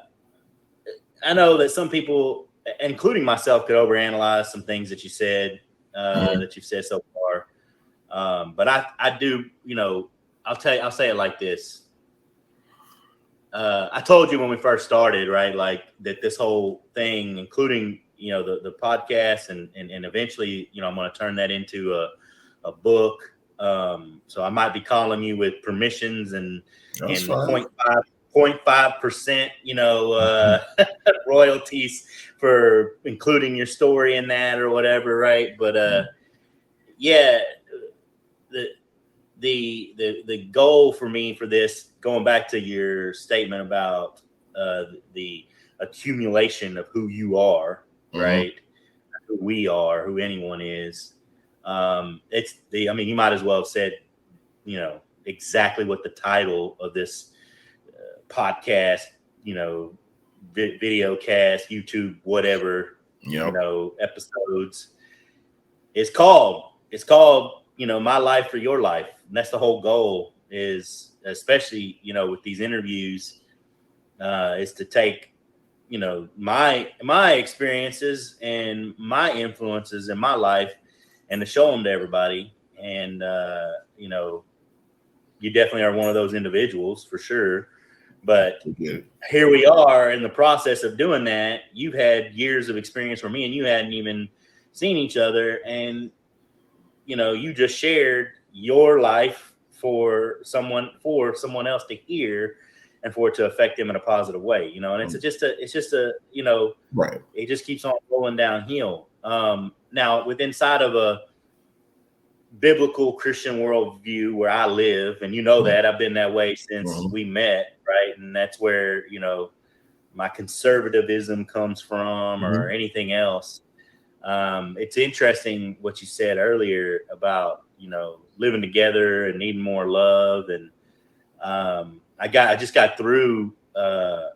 A: know that some people, including myself, could overanalyze some things that you said, that you've said so far. But I do, I'll say it like this. I told you when we first started, right? Like that this whole thing, including, the podcast and eventually, I'm going to turn that into a book. So I might be calling you with permissions and 0.5%, royalties for including your story in that or whatever. Right. But, yeah, the goal for me for this, going back to your statement about the accumulation of who you are, right? Who we are, who anyone is. I mean, you might as well have said, exactly what the title of this podcast, video cast, YouTube, whatever, episodes is called. It's called, My Life for Your Life. And that's the whole goal, is especially, with these interviews, is to take, my experiences and my influences in my life and to show them to everybody. And, you definitely are one of those individuals for sure. But here we are in the process of doing that. You've had years of experience where me and you hadn't even seen each other. And, you just shared your life for someone else to hear and for it to affect them in a positive way, and it's just a
B: right.
A: It just keeps on rolling downhill. Now inside of a biblical Christian worldview where I live, and that I've been that way since we met, right? And that's where, my conservatism comes from, or anything else. It's interesting what you said earlier about, living together and needing more love. And I just got through a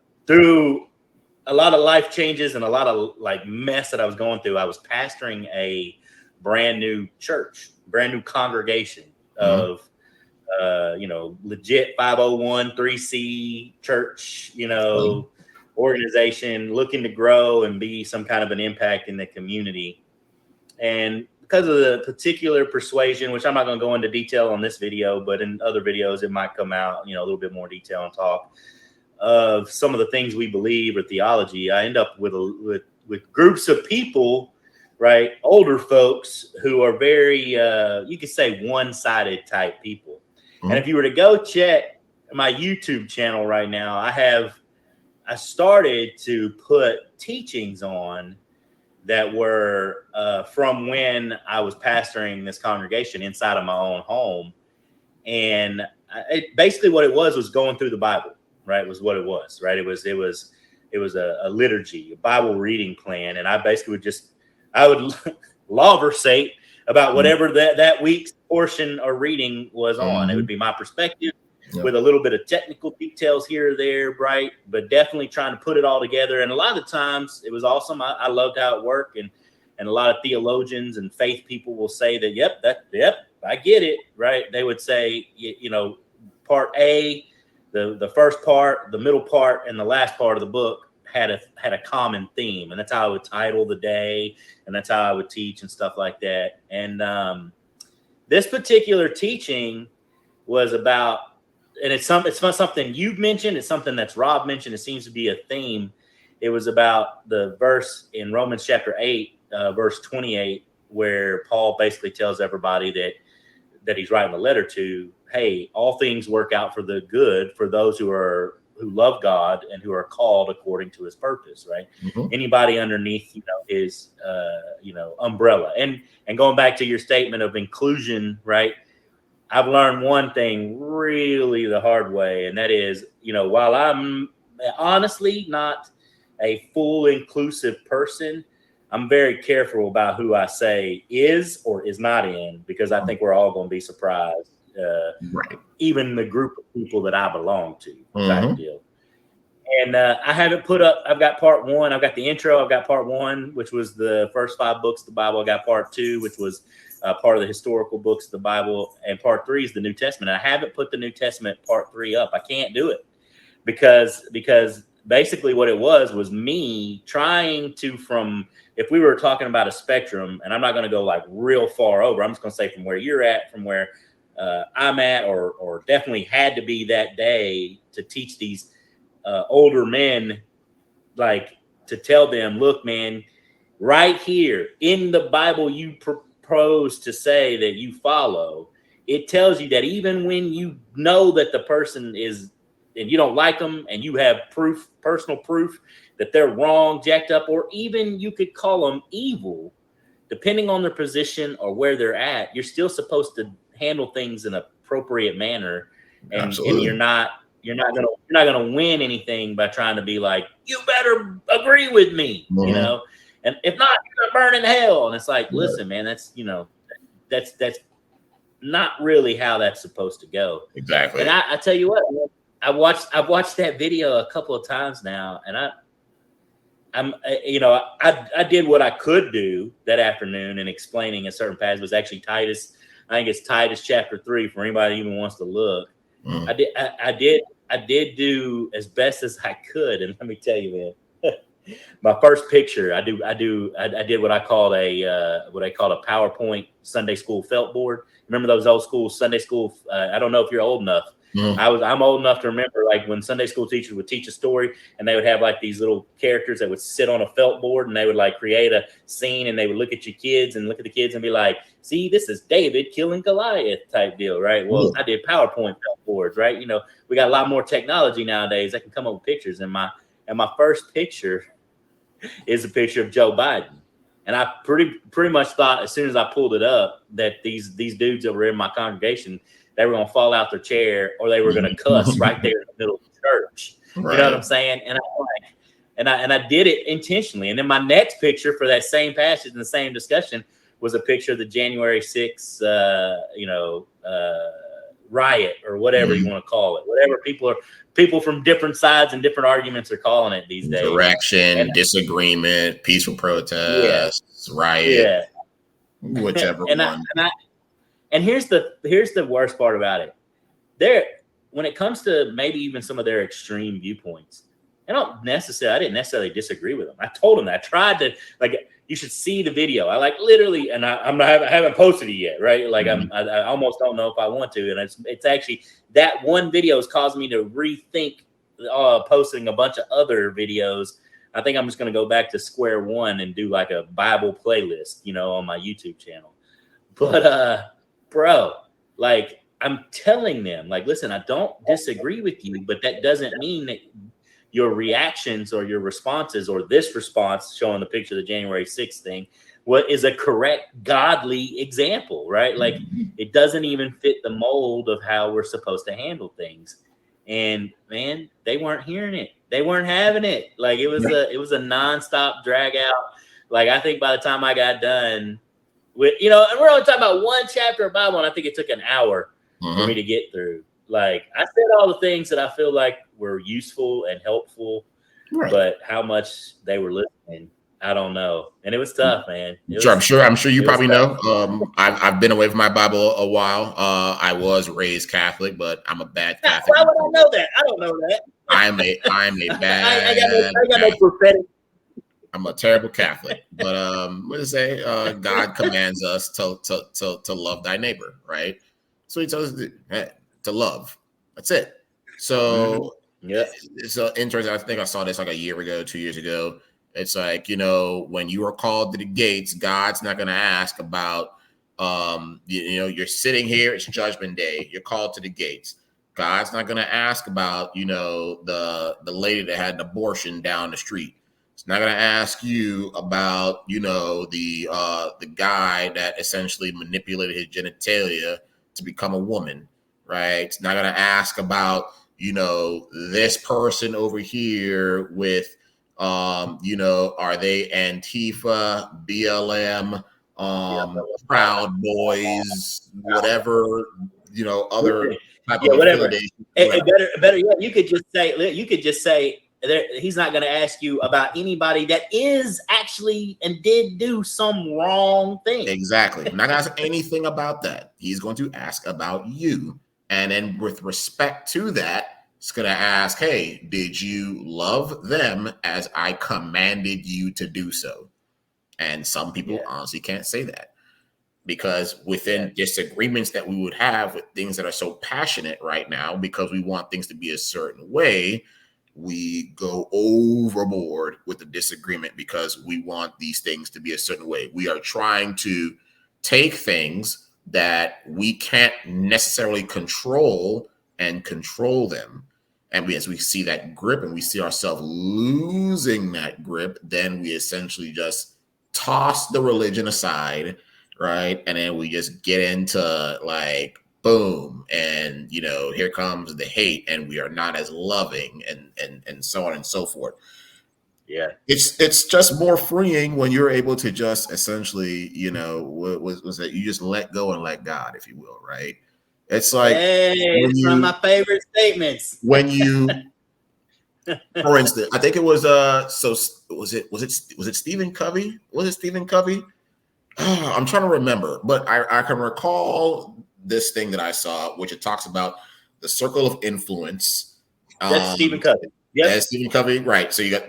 A: lot of life changes and a lot of mess that I was going through. I was pastoring a brand new church, brand new congregation of legit 501(c)(3) church, organization, looking to grow and be some kind of an impact in the community. And because of the particular persuasion, which I'm not going to go into detail on this video, but in other videos it might come out, a little bit more detail and talk of some of the things we believe or theology, I end up with groups of people, right? Older folks who are very, you could say, one-sided type people. And if you were to go check my YouTube channel right now, I started to put teachings on that were from when I was pastoring this congregation inside of my own home. And basically what it was going through the Bible, right? Was what it was, right? It was a liturgy, a Bible reading plan. And I basically I would lawversate about whatever that week's portion or reading was on. It would be my perspective with a little bit of technical details here or there, right? But definitely trying to put it all together. And a lot of the times it was awesome. I loved how it worked. And a lot of theologians and faith people will say that, yep, I get it, right? They would say, part A, the first part, the middle part, and the last part of the book had a common theme. And that's how I would title the day. And that's how I would teach and stuff like that. And this particular teaching was about, and it's not something you've mentioned. It's something that's Rob mentioned. It seems to be a theme. It was about the verse in Romans chapter 8, verse 28, where Paul basically tells everybody that he's writing a letter to, hey, all things work out for the good for those who love God and who are called according to his purpose, right? Anybody underneath, his, umbrella. And going back to your statement of inclusion, right? I've learned one thing really the hard way, and that is, while I'm honestly not a full inclusive person, I'm very careful about who I say is or is not in, because I think we're all going to be surprised.
B: Right.
A: Even the group of people that I belong to, type deal. And I haven't put up, I've got part 1, I've got the intro, I've got part 1, which was the first 5 books of the Bible. I got part 2, which was part of the historical books of the Bible, and part 3 is the New Testament. I haven't put the New Testament part 3 up. I can't do it because basically what it was me trying to, if we were talking about a spectrum, and I'm not going to go real far over, I'm just going to say from where you're at, from where I'm at, or definitely had to be that day to teach these older men, to tell them, look, man, right here in the Bible you propose to say that you follow, it tells you that even when you know that the person is, and you don't like them, and you have personal proof that they're wrong, jacked up, or even you could call them evil, depending on their position or where they're at, you're still supposed to handle things in an appropriate manner. And you're you're not gonna win anything by trying to be like, you better agree with me, you know. And if not, you're gonna burn in hell. And it's like, listen, man, that's that's not really how that's supposed to go.
B: Exactly.
A: And I tell you what, man, I've watched that video a couple of times now, and I did what I could do that afternoon in explaining a certain passage. It was actually Titus. I think it's Titus chapter 3 for anybody who even wants to look. I did do as best as I could, and let me tell you, man, my first picture, I did what I called a PowerPoint Sunday school felt board. Remember those old school Sunday school? I don't know if you're old enough. I'm old enough to remember, like, when Sunday school teachers would teach a story and they would have like these little characters that would sit on a felt board, and they would like create a scene, and they would look at your kids and look at the kids and be like, see, this is David killing Goliath type deal, right? Well, I did PowerPoint felt boards, right? You know, we got a lot more technology nowadays that can come up with pictures. And my first picture is a picture of Joe Biden. And I pretty much thought, as soon as I pulled it up, that these dudes that were in my congregation, they were going to fall out their chair, or they were going to cuss right there in the middle of the church. Right. You know what I'm saying? And I did it intentionally. And then my next picture for that same passage and the same discussion was a picture of the January 6th, riot, or whatever you want to call it. Whatever people from different sides and different arguments are calling it these days.
B: Direction, disagreement, peaceful protests, riot, whichever one.
A: And here's the worst part about it. When it comes to maybe even some of their extreme viewpoints, I didn't necessarily disagree with them. I told them that I tried to, like, you should see the video. I like literally, and I haven't posted it yet, right? Like I almost don't know if I want to. And it's actually, that one video has caused me to rethink posting a bunch of other videos. I think I'm just going to go back to square one and do like a Bible playlist, on my YouTube channel. But bro, like, I'm telling them, like, listen, I don't disagree with you, but that doesn't mean that your reactions or your responses, or this response showing the picture of the January 6th thing, what is a correct godly example, right? Like, it doesn't even fit the mold of how we're supposed to handle things. And man, they weren't hearing it. They weren't having it. Like, it was a nonstop drag out. Like, I think by the time I got done with, and we're only talking about one chapter of Bible, and I think it took an hour for me to get through. Like, I said all the things that I feel like were useful and helpful, but how much they were listening, I don't know. And it was tough, man.
B: I'm sure you probably know. I've been away from my Bible a while. I was raised Catholic, but I'm a bad Catholic.
A: Why would I know that? I don't know that.
B: I'm a bad.
A: I got no prophetic.
B: I'm a terrible Catholic, but what does it say? God commands us to love thy neighbor, right? So he tells us to love. That's it. So it's interesting. I think I saw this like a year ago, 2 years ago. It's like, when you are called to the gates, God's not going to ask about, you're sitting here, it's Judgment Day, you're called to the gates. God's not going to ask about, the lady that had an abortion down the street. It's not going to ask you about, the guy that essentially manipulated his genitalia to become a woman, right? It's not going to ask about, this person over here with, are they Antifa, BLM, Proud Boys, whatever, other type of
A: whatever. Better. Yeah, you could just say he's not going to ask you about anybody that is actually and did do some wrong thing.
B: Exactly. I'm not going to ask anything about that. He's going to ask about you. And then with respect to that, it's going to ask, hey, did you love them as I commanded you to do so? And some people honestly can't say that, because within disagreements that we would have with things that are so passionate right now, because we want things to be a certain way, we go overboard with the disagreement because we want these things to be a certain way. We are trying to take things that we can't necessarily control and control them. And as we see that grip and we see ourselves losing that grip, then we essentially just toss the religion aside, right? And then we just get into like boom, and here comes the hate, and we are not as loving, and so on and so forth.
A: Yeah,
B: it's just more freeing when you're able to just essentially, was that you just let go and let God, if you will, right? It's like
A: hey,
B: when
A: it's one of my favorite statements.
B: for instance, I think it was so was it Stephen Covey? Was it Stephen Covey? I'm trying to remember, but I can recall this thing that I saw, which it talks about the circle of influence.
A: That's Stephen Covey. Yep.
B: That's Stephen Covey, right? So you got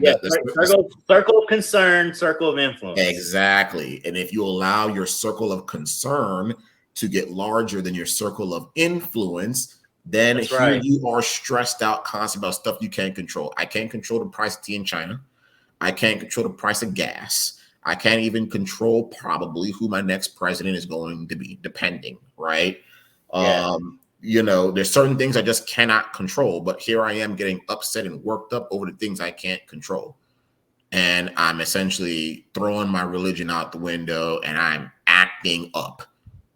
A: circle of concern, circle of influence.
B: Exactly. And if you allow your circle of concern to get larger than your circle of influence, then
A: That's
B: here
A: right.
B: you are stressed out constantly about stuff you can't control. I can't control the price of tea in China. I can't control the price of gas. I can't even control probably who my next president is going to be, depending, right?
A: Yeah.
B: There's certain things I just cannot control, but here I am getting upset and worked up over the things I can't control. And I'm essentially throwing my religion out the window, and I'm acting up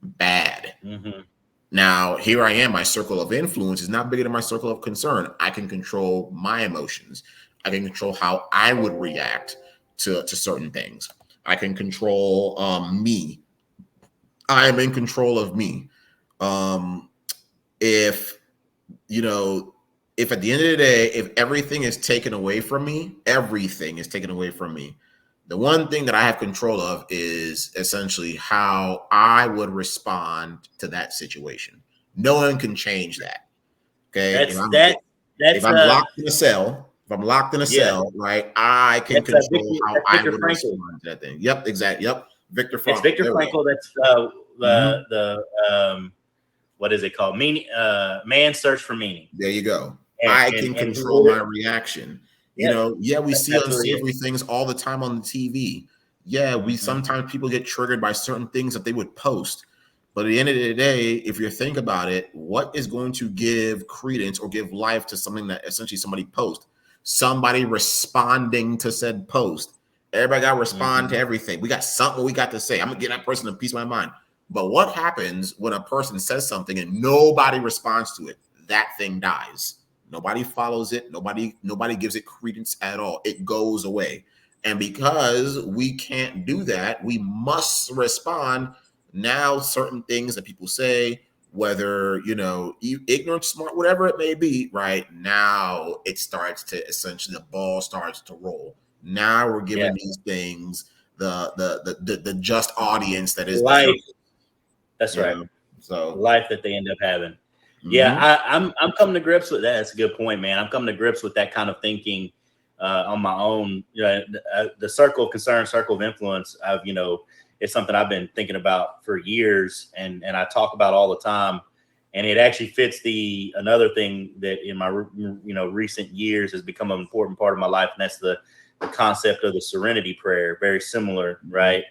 B: bad.
A: Mm-hmm.
B: Now, here I am. My circle of influence is not bigger than my circle of concern. I can control my emotions. I can control how I would react to certain things. I can control me. I am in control of me. If at the end of the day, if everything is taken away from me, the one thing that I have control of is essentially how I would respond to that situation. No one can change that. Okay. If I'm locked in a cell, right, I can control how I would respond to that thing. Yep, exactly. Yep. Viktor Frankl.
A: It's Viktor Frankl. That's the what is it called? Meaning, Man's Search for Meaning.
B: There you go. I can control my reaction. We see unsavory things all the time on the TV. Yeah, sometimes people get triggered by certain things that they would post. But at the end of the day, if you think about it, what is going to give credence or give life to something that essentially somebody posts? Somebody responding to said post. Everybody got to respond to everything. We got something we got to say. I'm going to get that person a piece of my mind. But what happens when a person says something and nobody responds to it? That thing dies. Nobody follows it. Nobody gives it credence at all. It goes away. And because we can't do that, we must respond. Now, certain things that people say, whether, ignorant, smart, whatever it may be, right now, it starts to essentially, the ball starts to roll. Now we're giving these things the just audience that is
A: life. That's right.
B: So
A: life that they end up having. Yeah, I'm coming to grips with that. That's a good point, man. I'm coming to grips with that kind of thinking on my own. The circle of concern, circle of influence. It's something I've been thinking about for years, and I talk about all the time. And it actually fits another thing that in my recent years has become an important part of my life, and that's the concept of the serenity prayer. Very similar, right?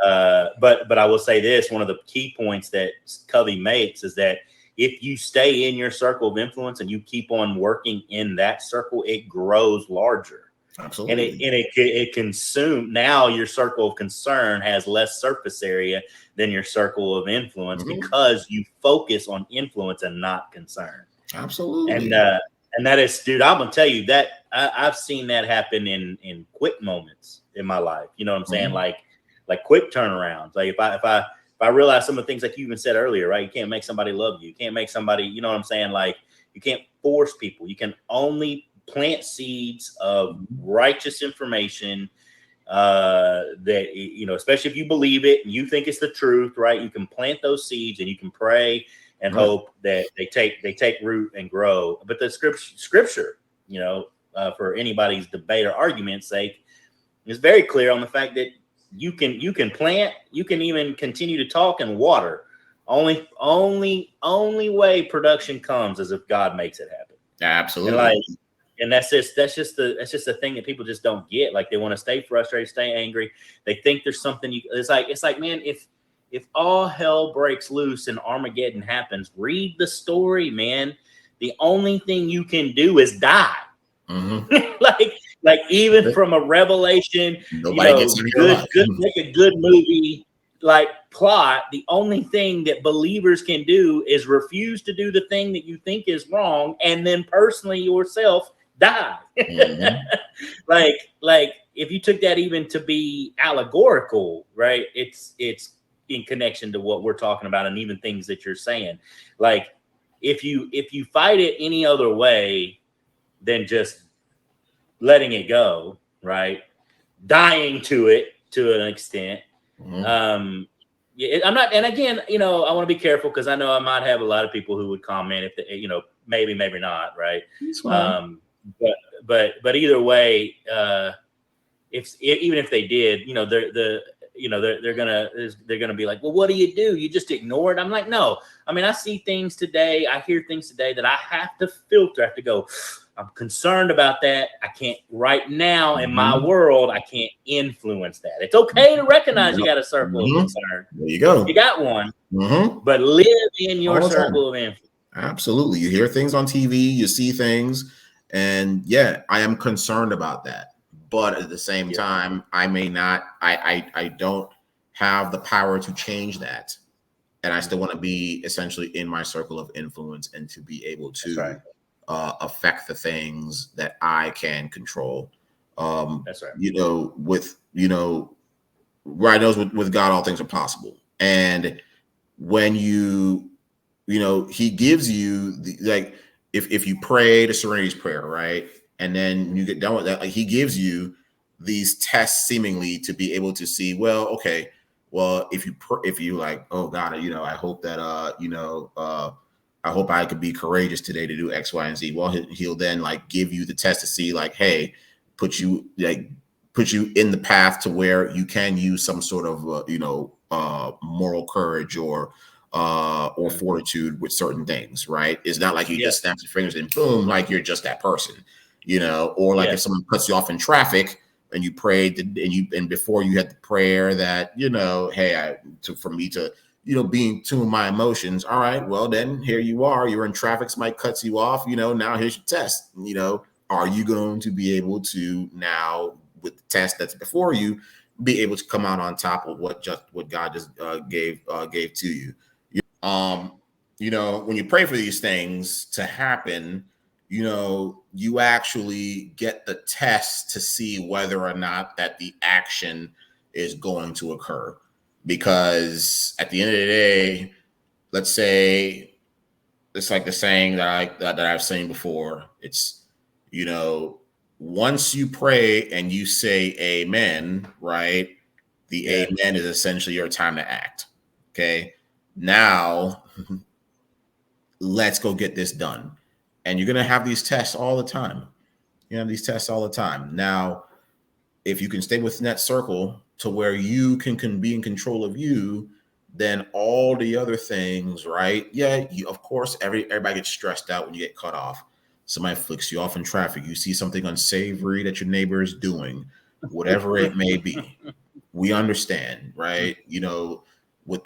A: But I will say this: one of the key points that Covey makes is that if you stay in your circle of influence and you keep on working in that circle, it grows larger.
B: Absolutely.
A: And it consumes. Now your circle of concern has less surface area than your circle of influence because you focus on influence and not concern.
B: Absolutely.
A: And that is, dude, I'm gonna tell you that I've seen that happen in quick moments in my life. You know what I'm saying? Like quick turnarounds. Like if I realize some of the things like you even said earlier, right? You can't make somebody love you. You can't make somebody, you know what I'm saying? Like you can't force people. You can only plant seeds of righteous information that, especially if you believe it and you think it's the truth, right? You can plant those seeds and you can pray and hope that they take root and grow. But the scripture, for anybody's debate or argument's sake, is very clear on the fact that you can plant, you can even continue to talk and water. Only way production comes is if God makes it happen.
B: Absolutely.
A: And that's just the thing that people just don't get. Like they want to stay frustrated, stay angry. They think there's something it's like, man, if all hell breaks loose and Armageddon happens, read the story, man. The only thing you can do is die. like even from a revelation,
B: nobody gets
A: good, make a good movie. like plot, the only thing that believers can do is refuse to do the thing that you think is wrong, and then personally yourself die.
B: Mhm.
A: like if you took that even to be allegorical, right? It's in connection to what we're talking about, and even things that you're saying. Like if you fight it any other way than just letting it go, right? Dying to it to an extent.
B: Mhm.
A: Yeah, I'm not, and again, I want to be careful because I know I might have a lot of people who would comment if they, maybe not, right?
B: It's fine.
A: But either way, even if they did, they're gonna be like, well, what do? You just ignore it? I'm like, no. I mean, I see things today, I hear things today that I have to filter. I have to go, I'm concerned about that. I can't right now in my
B: Mhm.
A: world. I can't influence that. It's okay to recognize you
B: Yep.
A: got a circle of
B: Mhm.
A: concern.
B: There you
A: You
B: go.
A: got one,
B: Mhm.
A: but live in your
B: All the time.
A: circle of influence.
B: Absolutely. You hear things on TV, you see things, and yeah, I am concerned about that. But at the same
A: Yeah,
B: time, I may not, I don't have the power to change that. And I still want to be essentially in my circle of influence and to be able
A: that's right.
B: to affect the things that I can control.
A: That's right.
B: Where I knows with God, all things are possible. And when he gives you like if you pray the Serenity's Prayer, right, and then you get done with that, like he gives you these tests seemingly to be able to see, well, okay, well, if you like, oh God, I hope that I hope I could be courageous today to do X, Y, and Z. Well, he'll then like give you the test to see like, hey, put you in the path to where you can use some sort of moral courage or
A: Mhm.
B: fortitude with certain things, right? It's not like you
A: Yeah,
B: just snap your fingers and boom, like you're just that person, or like
A: yeah,
B: if someone cuts you off in traffic and you prayed and before you had the prayer that, hey, for me to, be in tune with my emotions. All right, well then here you are, you're in traffic, somebody cuts you off, now here's your test, are you going to be able to now with the test that's before you be able to come out on top of what God just gave to you? um when you pray for these things to happen, you actually get the test to see whether or not that the action is going to occur, because at the end of the day, let's say it's like the saying that I've seen before. It's, you know once you pray and you say amen, right, the
A: yeah,
B: amen is essentially your time to act. Okay, now let's go get this done. And you're going to have these tests all the time. You have these tests all the time. Now, if you can stay within that circle to where you can be in control of you, then all the other things, right? Yeah, of course, everybody gets stressed out when you get cut off. Somebody flicks you off in traffic. You see something unsavory that your neighbor is doing, whatever it may be. We understand, right? With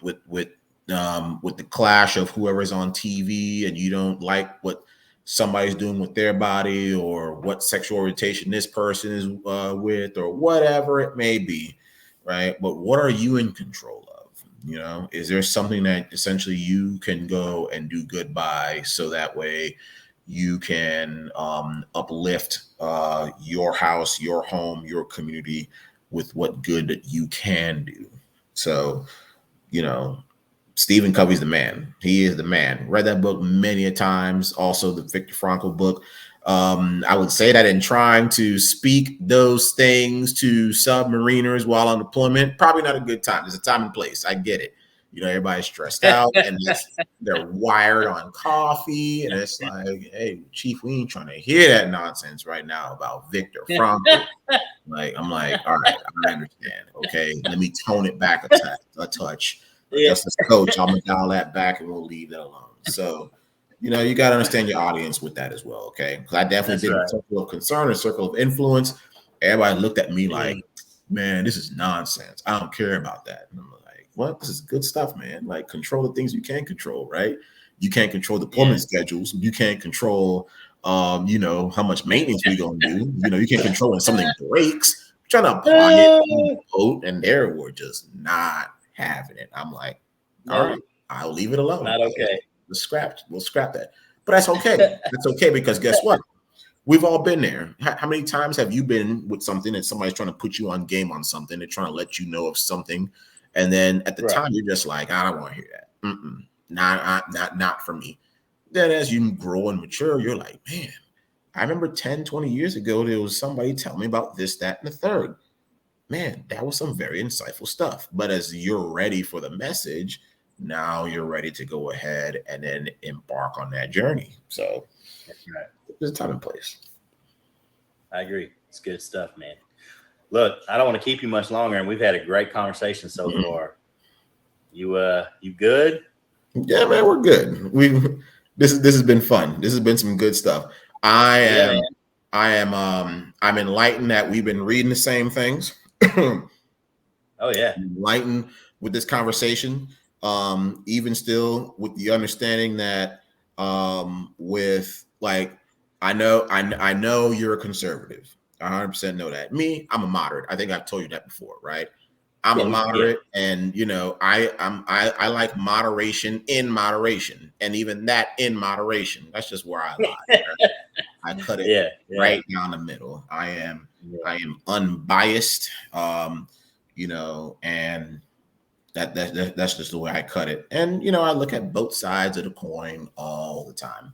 B: the clash of whoever's on TV, and you don't like what somebody's doing with their body, or what sexual orientation this person is with, or whatever it may be, right? But what are you in control of? Is there something that essentially you can go and do good by, so that way you can uplift your house, your home, your community with what good you can do? So, you know, Stephen Covey's the man. He is the man. Read that book many a times. Also, the Viktor Frankl book. I would say that in trying to speak those things to submariners while on deployment, probably not a good time. There's a time and place. I get it. Everybody's stressed out and they're wired on coffee. And it's like, hey, Chief, we ain't trying to hear that nonsense right now about Viktor Frankl. Like, I'm like, all right, I understand. Okay, let me tone it back a touch.
A: yeah.
B: Just as coach, I'm gonna dial that back and we'll leave that alone. So, you got to understand your audience with that as well. Okay, because I definitely
A: That's
B: did a
A: right.
B: circle of concern, a circle of influence. Everybody looked at me like,
A: Mm.
B: man, this is nonsense. I don't care about that. And I'm like, what? This is good stuff, man. Like, control the things you can control, right? You can't control
A: Yeah.
B: deployment schedules. You can't control how much maintenance we gonna do. You can't control when something breaks. I'm trying to apply it on the boat, and they were just not having it. I'm like,
A: No,
B: all right, I'll leave it alone.
A: not okay.
B: We'll scrap that. But that's okay. That's okay, because guess what? We've all been there. How many times have you been with something and somebody's trying to put you on game on something? They're trying to let you know of something, and then at the time you're just like, I don't want to hear that. Not for me. Then as you grow and mature, you're like, man, I remember 10, 20 years ago, there was somebody telling me about this, that, and the third. Man, that was some very insightful stuff. But as you're ready for the message, now you're ready to go ahead and then embark on that journey. So there's a time and place.
A: I agree. It's good stuff, man. Look, I don't want to keep you much longer, and we've had a great conversation so far. You good?
B: Yeah, man, we're good. This has been fun. This has been some good stuff. I'm enlightened that we've been reading the same things.
A: Oh yeah.
B: Enlightened with this conversation. Even still with the understanding that with like I know you're a conservative. I 100% know that. Me, I'm a moderate. I think I've told you that before, right? I'm a moderate, and you know, I like moderation in moderation, and even that in moderation. That's just where I lie. Right? I cut it right down the middle. I am unbiased, you know, and that's just the way I cut it. And you know, I look at both sides of the coin all the time,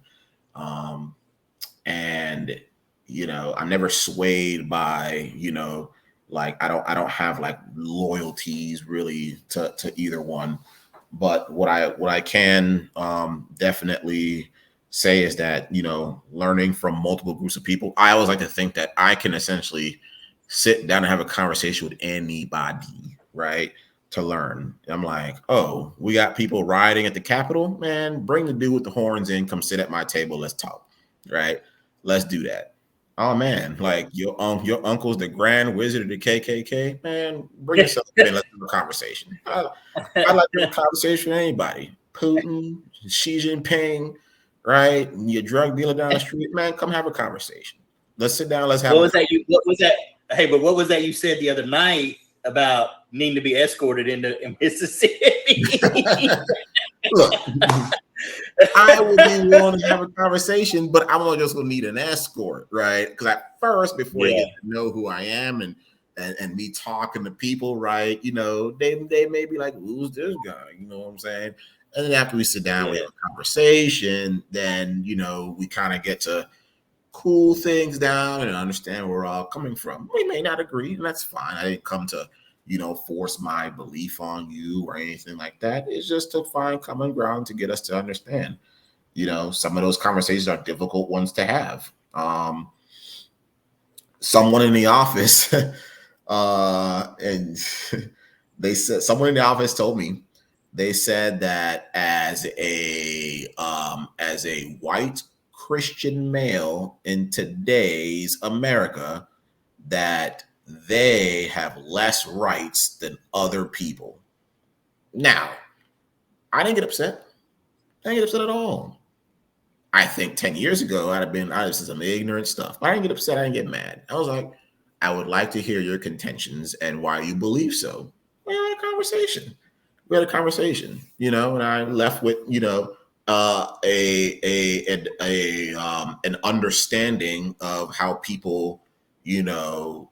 B: and you know, I'm never swayed by, you know, like I don't have like loyalties really to either one. But what I can definitely say is that, you know, learning from multiple groups of people, I always like to think that I can essentially sit down and have a conversation with anybody, right? To learn. I'm like, oh, we got people rioting at the Capitol, man, bring the dude with the horns in, come sit at my table, let's talk, right? Let's do that. Oh man, like your uncle's the Grand Wizard of the KKK, man. Bring yourself in. Let's have a conversation. I like to have a conversation with anybody. Putin, Xi Jinping, right? Your drug dealer down the street, man. Come have a conversation. Let's sit down. Let's have.
A: What was that? Hey, but what was that you said the other night about needing to be escorted into Mississippi?
B: Look. I would be willing to have a conversation, but I'm just gonna need an escort, right? Because at first, before you get to know who I am and me talking to people, right? You know, they may be like, "Who's this guy?" You know what I'm saying? And then after we sit down, we have a conversation. Then you know, we kind of get to cool things down and understand where we're all coming from. We may not agree, and that's fine. I didn't come to, you know, force my belief on you or anything like that. It's just to find common ground to get us to understand. You know, some of those conversations are difficult ones to have. Someone in the office, and they said, someone in the office told me, they said that as a white Christian male in today's America, that they have less rights than other people. Now, I didn't get upset. I didn't get upset at all. I think 10 years ago, I'd have said some ignorant stuff. But I didn't get upset. I didn't get mad. I was like, I would like to hear your contentions and why you believe so. We had a conversation. You know, and I left with, you know, an understanding of how people, you know,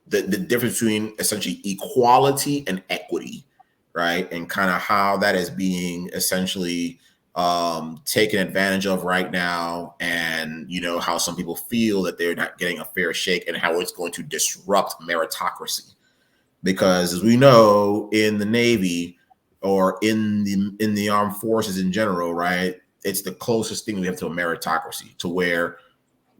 B: the difference between essentially equality and equity, right? And kind of how that is being essentially taken advantage of right now, and you know how some people feel that they're not getting a fair shake, and how it's going to disrupt meritocracy. Because as we know, in the Navy or in the armed forces in general, right, it's the closest thing we have to a meritocracy, to where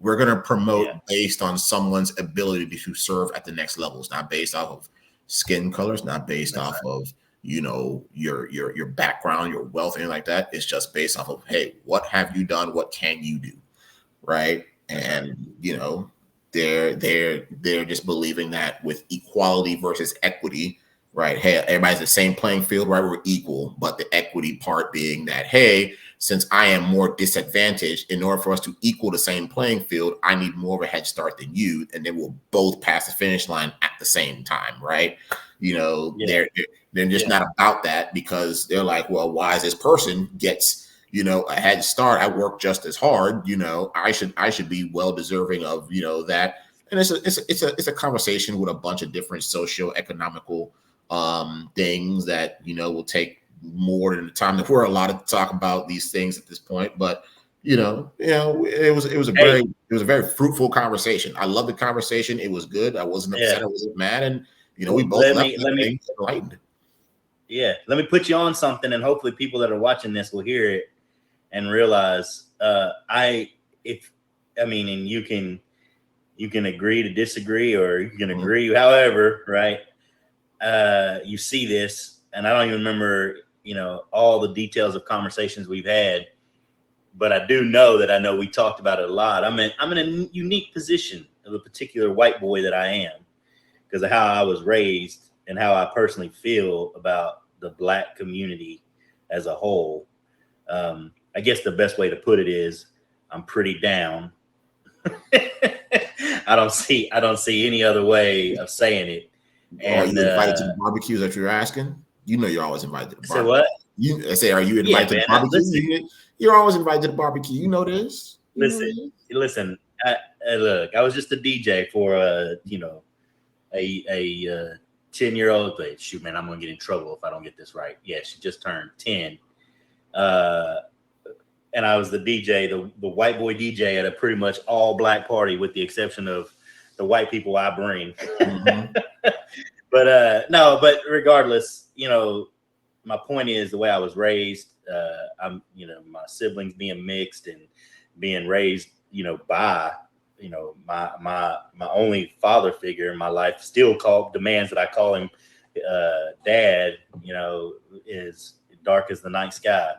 B: we're going to promote based on someone's ability to serve at the next level. It's not based off of skin color. It's not based off of, you know, your background, your wealth, anything like that. It's just based off of, hey, what have you done? What can you do? Right. And, you know, they're just believing that with equality versus equity, right? Hey, everybody's the same playing field, right? We're equal, but the equity part being that, hey, since I am more disadvantaged, in order for us to equal the same playing field, I need more of a head start than you, and then we'll both pass the finish line at the same time, right? You know, they're just not about that, because they're like, well, why is this person gets, you know, a head start? I work just as hard, you know, I should be well deserving of, you know, that. And it's a conversation with a bunch of different socio-economical things that, you know, will take more than the time that we're allotted to talk about these things at this point. But it was a very fruitful conversation. I love the conversation. It was good. I wasn't upset. I wasn't mad, and you know, we both left things enlightened.
A: Yeah, let me put you on something, and hopefully people that are watching this will hear it and realize. And you can agree to disagree, or you can agree, however, right? You see this, and I don't even remember, you know, all the details of conversations we've had, but I do know that I know we talked about it a lot. I'm in a unique position of a particular white boy that I am, because of how I was raised and how I personally feel about the Black community as a whole. I guess the best way to put it is I'm pretty down. I don't see any other way of saying it.
B: And, are you invited to the barbecues that you're asking? You know, you're always invited to the barbecue.
A: Say what?
B: I say, are you invited to the barbecue? You're always invited to the barbecue. You know this.
A: Listen. Look, I was just a DJ for a 10-year-old. But shoot, man, I'm gonna get in trouble if I don't get this right. Yeah, she just turned 10. And I was the DJ, the white boy DJ at a pretty much all Black party, with the exception of the white people I bring. Mm-hmm. But regardless, you know, my point is the way I was raised. My siblings being mixed and being raised, you know, by, you know, my only father figure in my life still demands that I call him dad. You know, is dark as the night sky.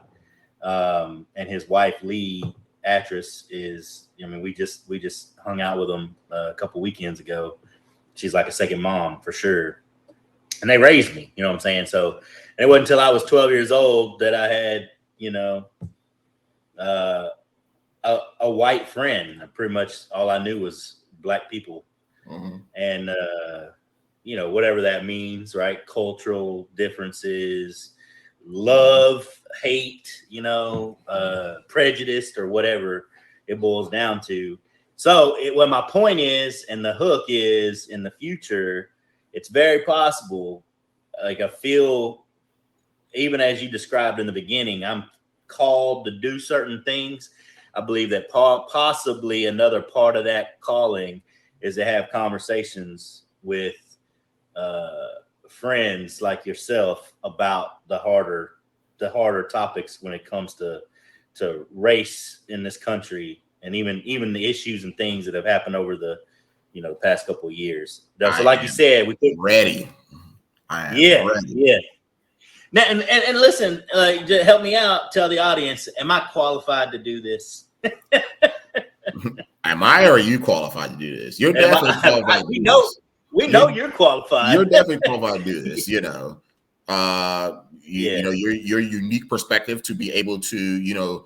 A: And his wife, Lee, actress, is, I mean, we just hung out with them a couple weekends ago. She's like a second mom for sure. And they raised me, you know what I'm saying? So it wasn't until I was 12 years old that I had, you know, a white friend. Pretty much all I knew was Black people. Mm-hmm. And, you know, whatever that means, right? Cultural differences, love, hate, you know, prejudice, or whatever it boils down to. So what my point is, and the hook is, in the future, it's very possible. Like, I feel, even as you described in the beginning, I'm called to do certain things. I believe that possibly another part of that calling is to have conversations with friends like yourself about the harder topics when it comes to race in this country, and even the issues and things that have happened over the, you know, past couple of years. So like you said, we could
B: ready.
A: Ready. Yeah. Now, and listen, help me out. Tell the audience, am I qualified to do this?
B: Am I, or are you qualified to do this? You're definitely qualified.
A: We know you're qualified.
B: You're definitely qualified to do this. You know, you know, your unique perspective to be able to, you know,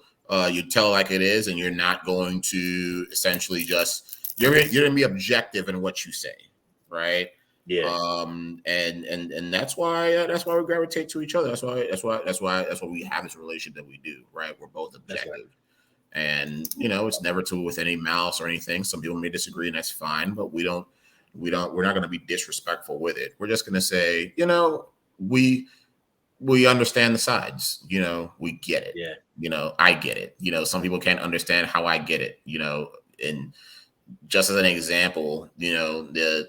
B: you tell like it is, and you're not going to essentially just you're going to be objective in what you say, right?
A: Yeah.
B: And that's why we gravitate to each other. That's why we have this relationship that we do, right? We're both objective. Right. And, you know, it's never with any malice or anything. Some people may disagree, and that's fine, but we're not going to be disrespectful with it. We're just going to say, you know, we understand the sides, you know, we get it.
A: Yeah.
B: You know, I get it. You know, some people can't understand how I get it, you know. And just as an example, you know, the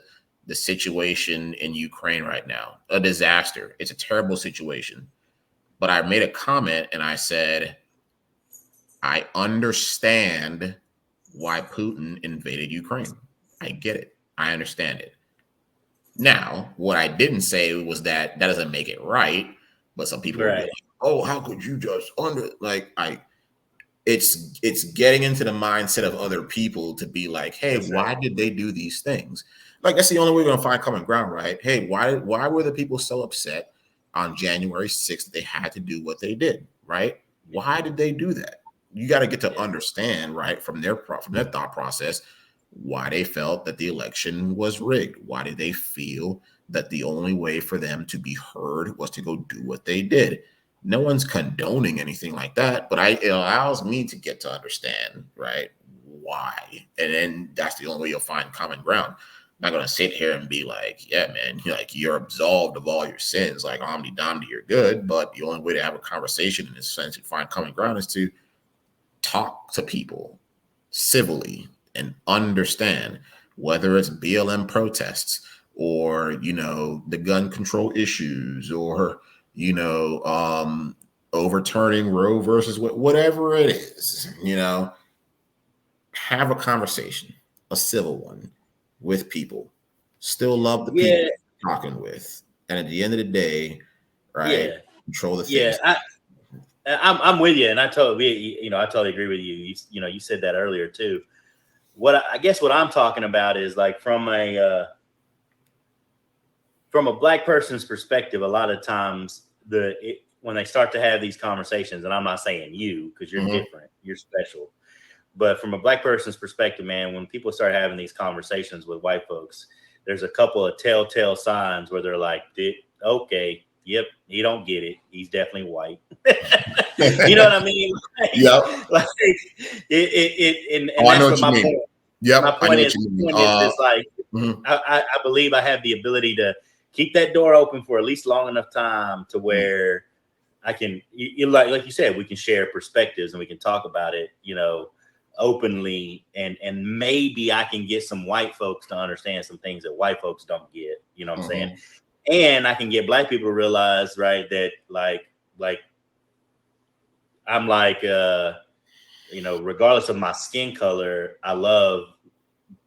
B: situation in Ukraine right now, a disaster. It's a terrible situation. But I made a comment and I said, I understand why Putin invaded Ukraine. I get it. I understand it. Now, what I didn't say was that doesn't make it right. But some people are like, oh, how could you just it's getting into the mindset of other people to be like, hey, why did they do these things? Like, that's the only way we're gonna find common ground, right? Hey, why were the people so upset on January 6th that they had to do what they did, right? Why did they do that? You got to get to understand, right, from their thought process, why they felt that the election was rigged. Why did they feel that the only way for them to be heard was to go do what they did? No one's condoning anything like that, but it allows me to get to understand, right, why. And then that's the only way you'll find common ground. I'm not gonna sit here and be like, yeah, man, you're absolved of all your sins, like Omni Domni, you're good. But the only way to have a conversation in this sense and find common ground is to talk to people civilly and understand, whether it's BLM protests or the gun control issues or overturning Roe versus whatever it is. Have a conversation, a civil one, with people. Still love the people you're talking with, and at the end of the day, right, control the things.
A: I'm with you, and I totally agree with you. You said that earlier too. What I'm talking about is like from a Black person's perspective. A lot of times, when they start to have these conversations, and I'm not saying you, because you're different, you're special, but from a Black person's perspective, man, when people start having these conversations with white folks, there's a couple of telltale signs where they're like, okay, yep, he don't get it. He's definitely white. You know what I mean?
B: Yep.
A: Like and that's what my point.
B: Yep.
A: My point is it's like I believe I have the ability to keep that door open for at least long enough time to where I can, like you said, we can share perspectives and we can talk about it, openly, and maybe I can get some white folks to understand some things that white folks don't get. You know what I'm saying? And I can get Black people to realize, right, that like I'm like, regardless of my skin color, I love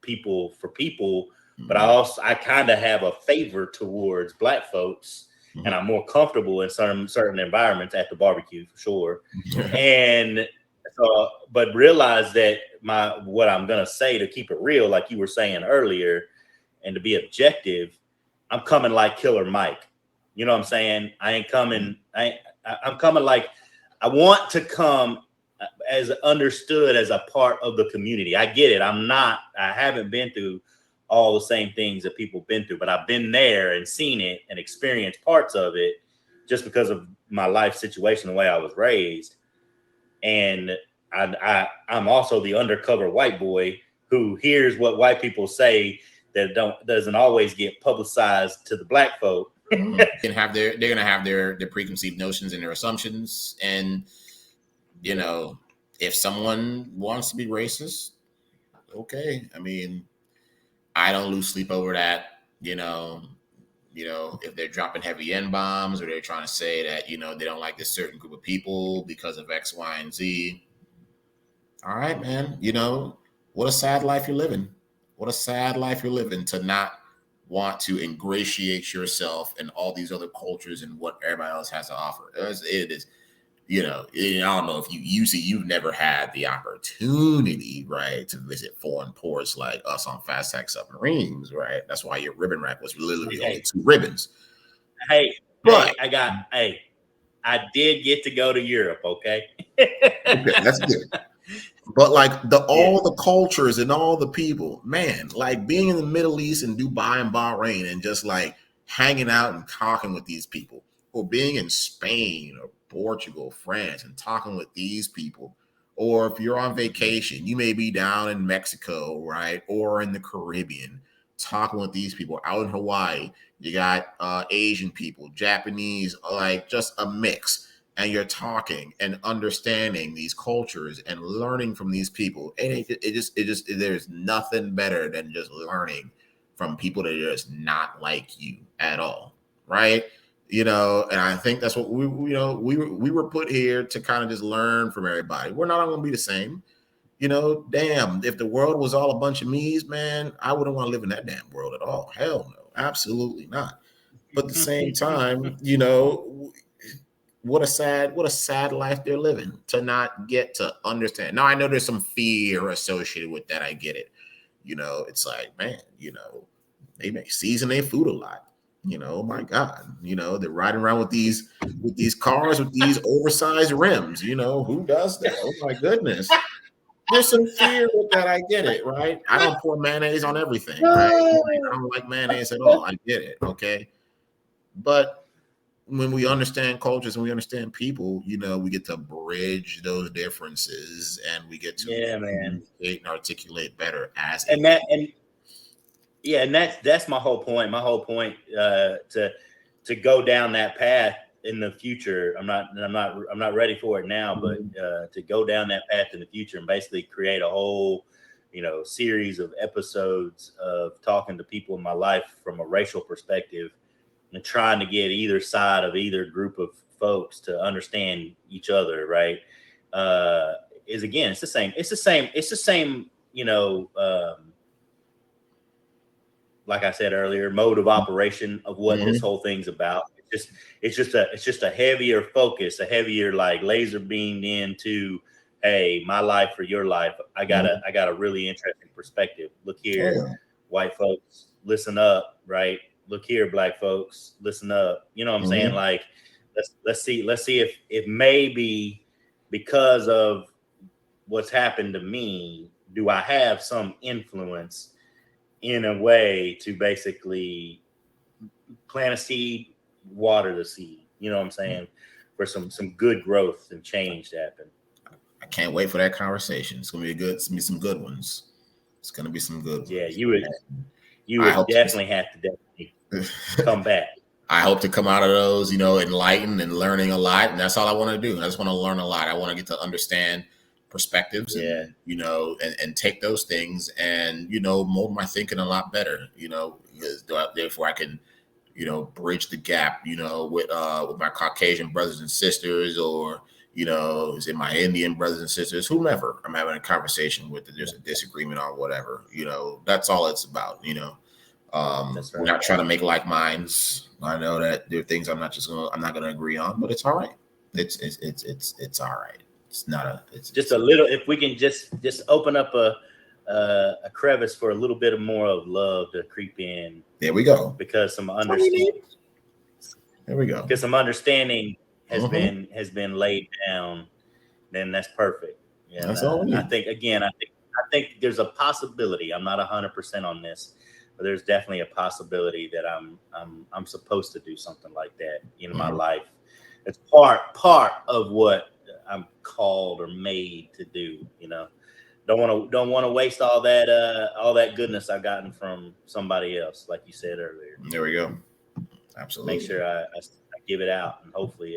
A: people for people, but I kind of have a favor towards Black folks, and I'm more comfortable in certain environments at the barbecue for sure. And so, but realize that what I'm gonna say, to keep it real, like you were saying earlier, and to be objective, I'm coming like Killer Mike. You know what I'm saying? I ain't coming. I'm coming like I want to come as understood as a part of the community. I get it. I haven't been through all the same things that people been through, but I've been there and seen it and experienced parts of it just because of my life situation, the way I was raised. And I'm also the undercover white boy who hears what white people say that doesn't always get publicized to the Black folk.
B: They're gonna have their preconceived notions and their assumptions, and if someone wants to be racist, okay. I mean, I don't lose sleep over that. If they're dropping heavy N bombs or they're trying to say that they don't like this certain group of people because of X, Y, and Z. All right, man. What a sad life you're living. What a sad life you're living to not want to ingratiate yourself in all these other cultures and what everybody else has to offer. It is, I don't know if you've never had the opportunity, right, to visit foreign ports like us on fast tack submarines, right? That's why your ribbon rack was literally only 2 ribbons.
A: I did get to go to Europe, okay?
B: Okay, that's good. But like all the cultures and all the people, man, like being in the Middle East and Dubai and Bahrain and just like hanging out and talking with these people, or being in Spain or Portugal, France, and talking with these people, or if you're on vacation, you may be down in Mexico, right, or in the Caribbean, talking with these people. Out in Hawaii, you got Asian people, Japanese, like just a mix. And you're talking and understanding these cultures and learning from these people. And there's nothing better than just learning from people that are just not like you at all, right? And I think that's what we were put here to kind of just learn from everybody. We're not all going to be the same. Damn, if the world was all a bunch of me's, man, I wouldn't want to live in that damn world at all. Hell no, absolutely not. But at the same time, what a sad life they're living to not get to understand. Now I know there's some fear associated with that. I get it. It's like, man, they may season their food a lot. My God, they're riding around with these cars with these oversized rims. Who does that? Oh my goodness. There's some fear with that. I get it, right? I don't pour mayonnaise on everything, right? I don't like mayonnaise at all. I get it, okay? But when we understand cultures and we understand people, we get to bridge those differences and we get to communicate and articulate better as
A: and that's my whole point. My whole point to go down that path in the future. I'm not ready for it now, but to go down that path in the future and basically create a whole, series of episodes of talking to people in my life from a racial perspective and trying to get either side of either group of folks to understand each other. Right. Is again, it's the same, like I said earlier, mode of operation of what this whole thing's about. It's just a heavier focus, a heavier like laser beamed into, hey, my life or your life. I got a really interesting perspective. Look here, white folks, listen up, right? Look here, black folks, listen up. You know what I'm saying? Like, let's see if maybe because of what's happened to me, do I have some influence in a way to basically plant a seed, water the seed, you know what I'm saying, for some good growth and change to happen.
B: I can't wait for that conversation. It's gonna be some good ones. It's gonna be some good ones.
A: Yeah, you would definitely have to come back.
B: I hope to come out of those, enlightened and learning a lot, and that's all I want to do. I just want to learn a lot. I want to get to understand perspectives and and take those things and mold my thinking a lot better, because therefore I can bridge the gap with my Caucasian brothers and sisters, or is it my Indian brothers and sisters, whomever I'm having a conversation with, that there's a disagreement on whatever, that's all it's about.
A: That's right.
B: We're not trying to make like minds. I know that there are things I'm not going to agree on, but it's all right. It's all right. It's not it's
A: just a little, if we can just open up a crevice for a little bit of more of love to creep in.
B: There we go.
A: Because some understanding.
B: There we go.
A: Because some understanding has been laid down, then that's perfect. Yeah,
B: that's all we need.
A: I think there's a possibility. I'm not 100% on this, but there's definitely a possibility that I'm supposed to do something like that in my life. It's part of what I'm called or made to do. Don't want to waste all that goodness I've gotten from somebody else, like you said earlier.
B: There we go. Absolutely.
A: Make sure I give it out, and hopefully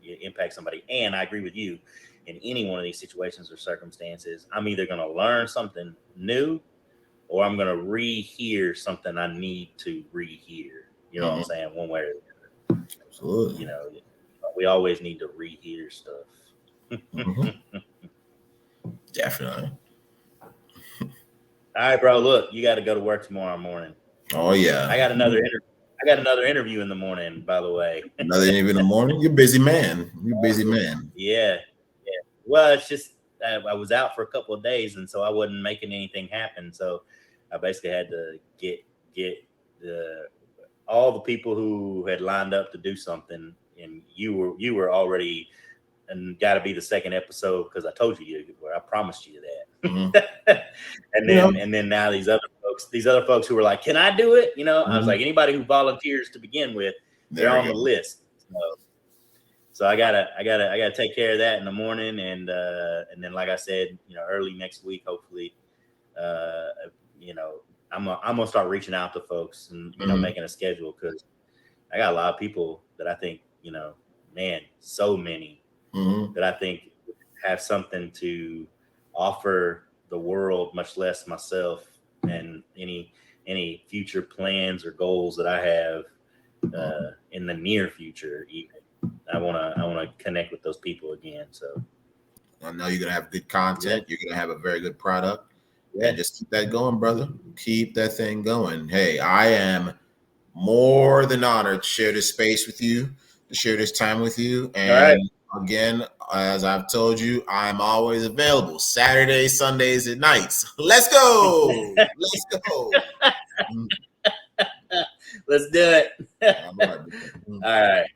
A: it impacts somebody. And I agree with you. In any one of these situations or circumstances, I'm either going to learn something new, or I'm going to rehear something I need to rehear. You know what I'm saying? One way or the other.
B: Absolutely.
A: We always need to rehear stuff.
B: Definitely.
A: All right, bro. Look, you got to go to work tomorrow morning.
B: Oh yeah.
A: I got another interview in the morning, by the way.
B: Another interview in the morning? You're a busy man.
A: Yeah. Well, it's just I was out for a couple of days, and so I wasn't making anything happen. So I basically had to get all the people who had lined up to do something, and you were already, and got to be the second episode because I told you I promised you that. And then now these other folks who were like, "Can I do it?" I was like, anybody who volunteers to begin with, they're on the list. So I gotta take care of that in the morning, and then like I said, early next week, hopefully, I'm gonna start reaching out to folks and making a schedule, because I got a lot of people that I think so many that I think have something to offer the world, much less myself and any future plans or goals that I have in the near future. Even I want to connect with those people again. So
B: I know you're gonna have good content. You're gonna have a very good product. And just keep that going, brother. Keep that thing going. Hey, I am more than honored to share this space with you. to share this time with you.
A: All right.
B: And again, as I've told you, I'm always available Saturdays, Sundays, and nights. Let's go. Let's go.
A: Let's do it.
B: All right.
A: All right.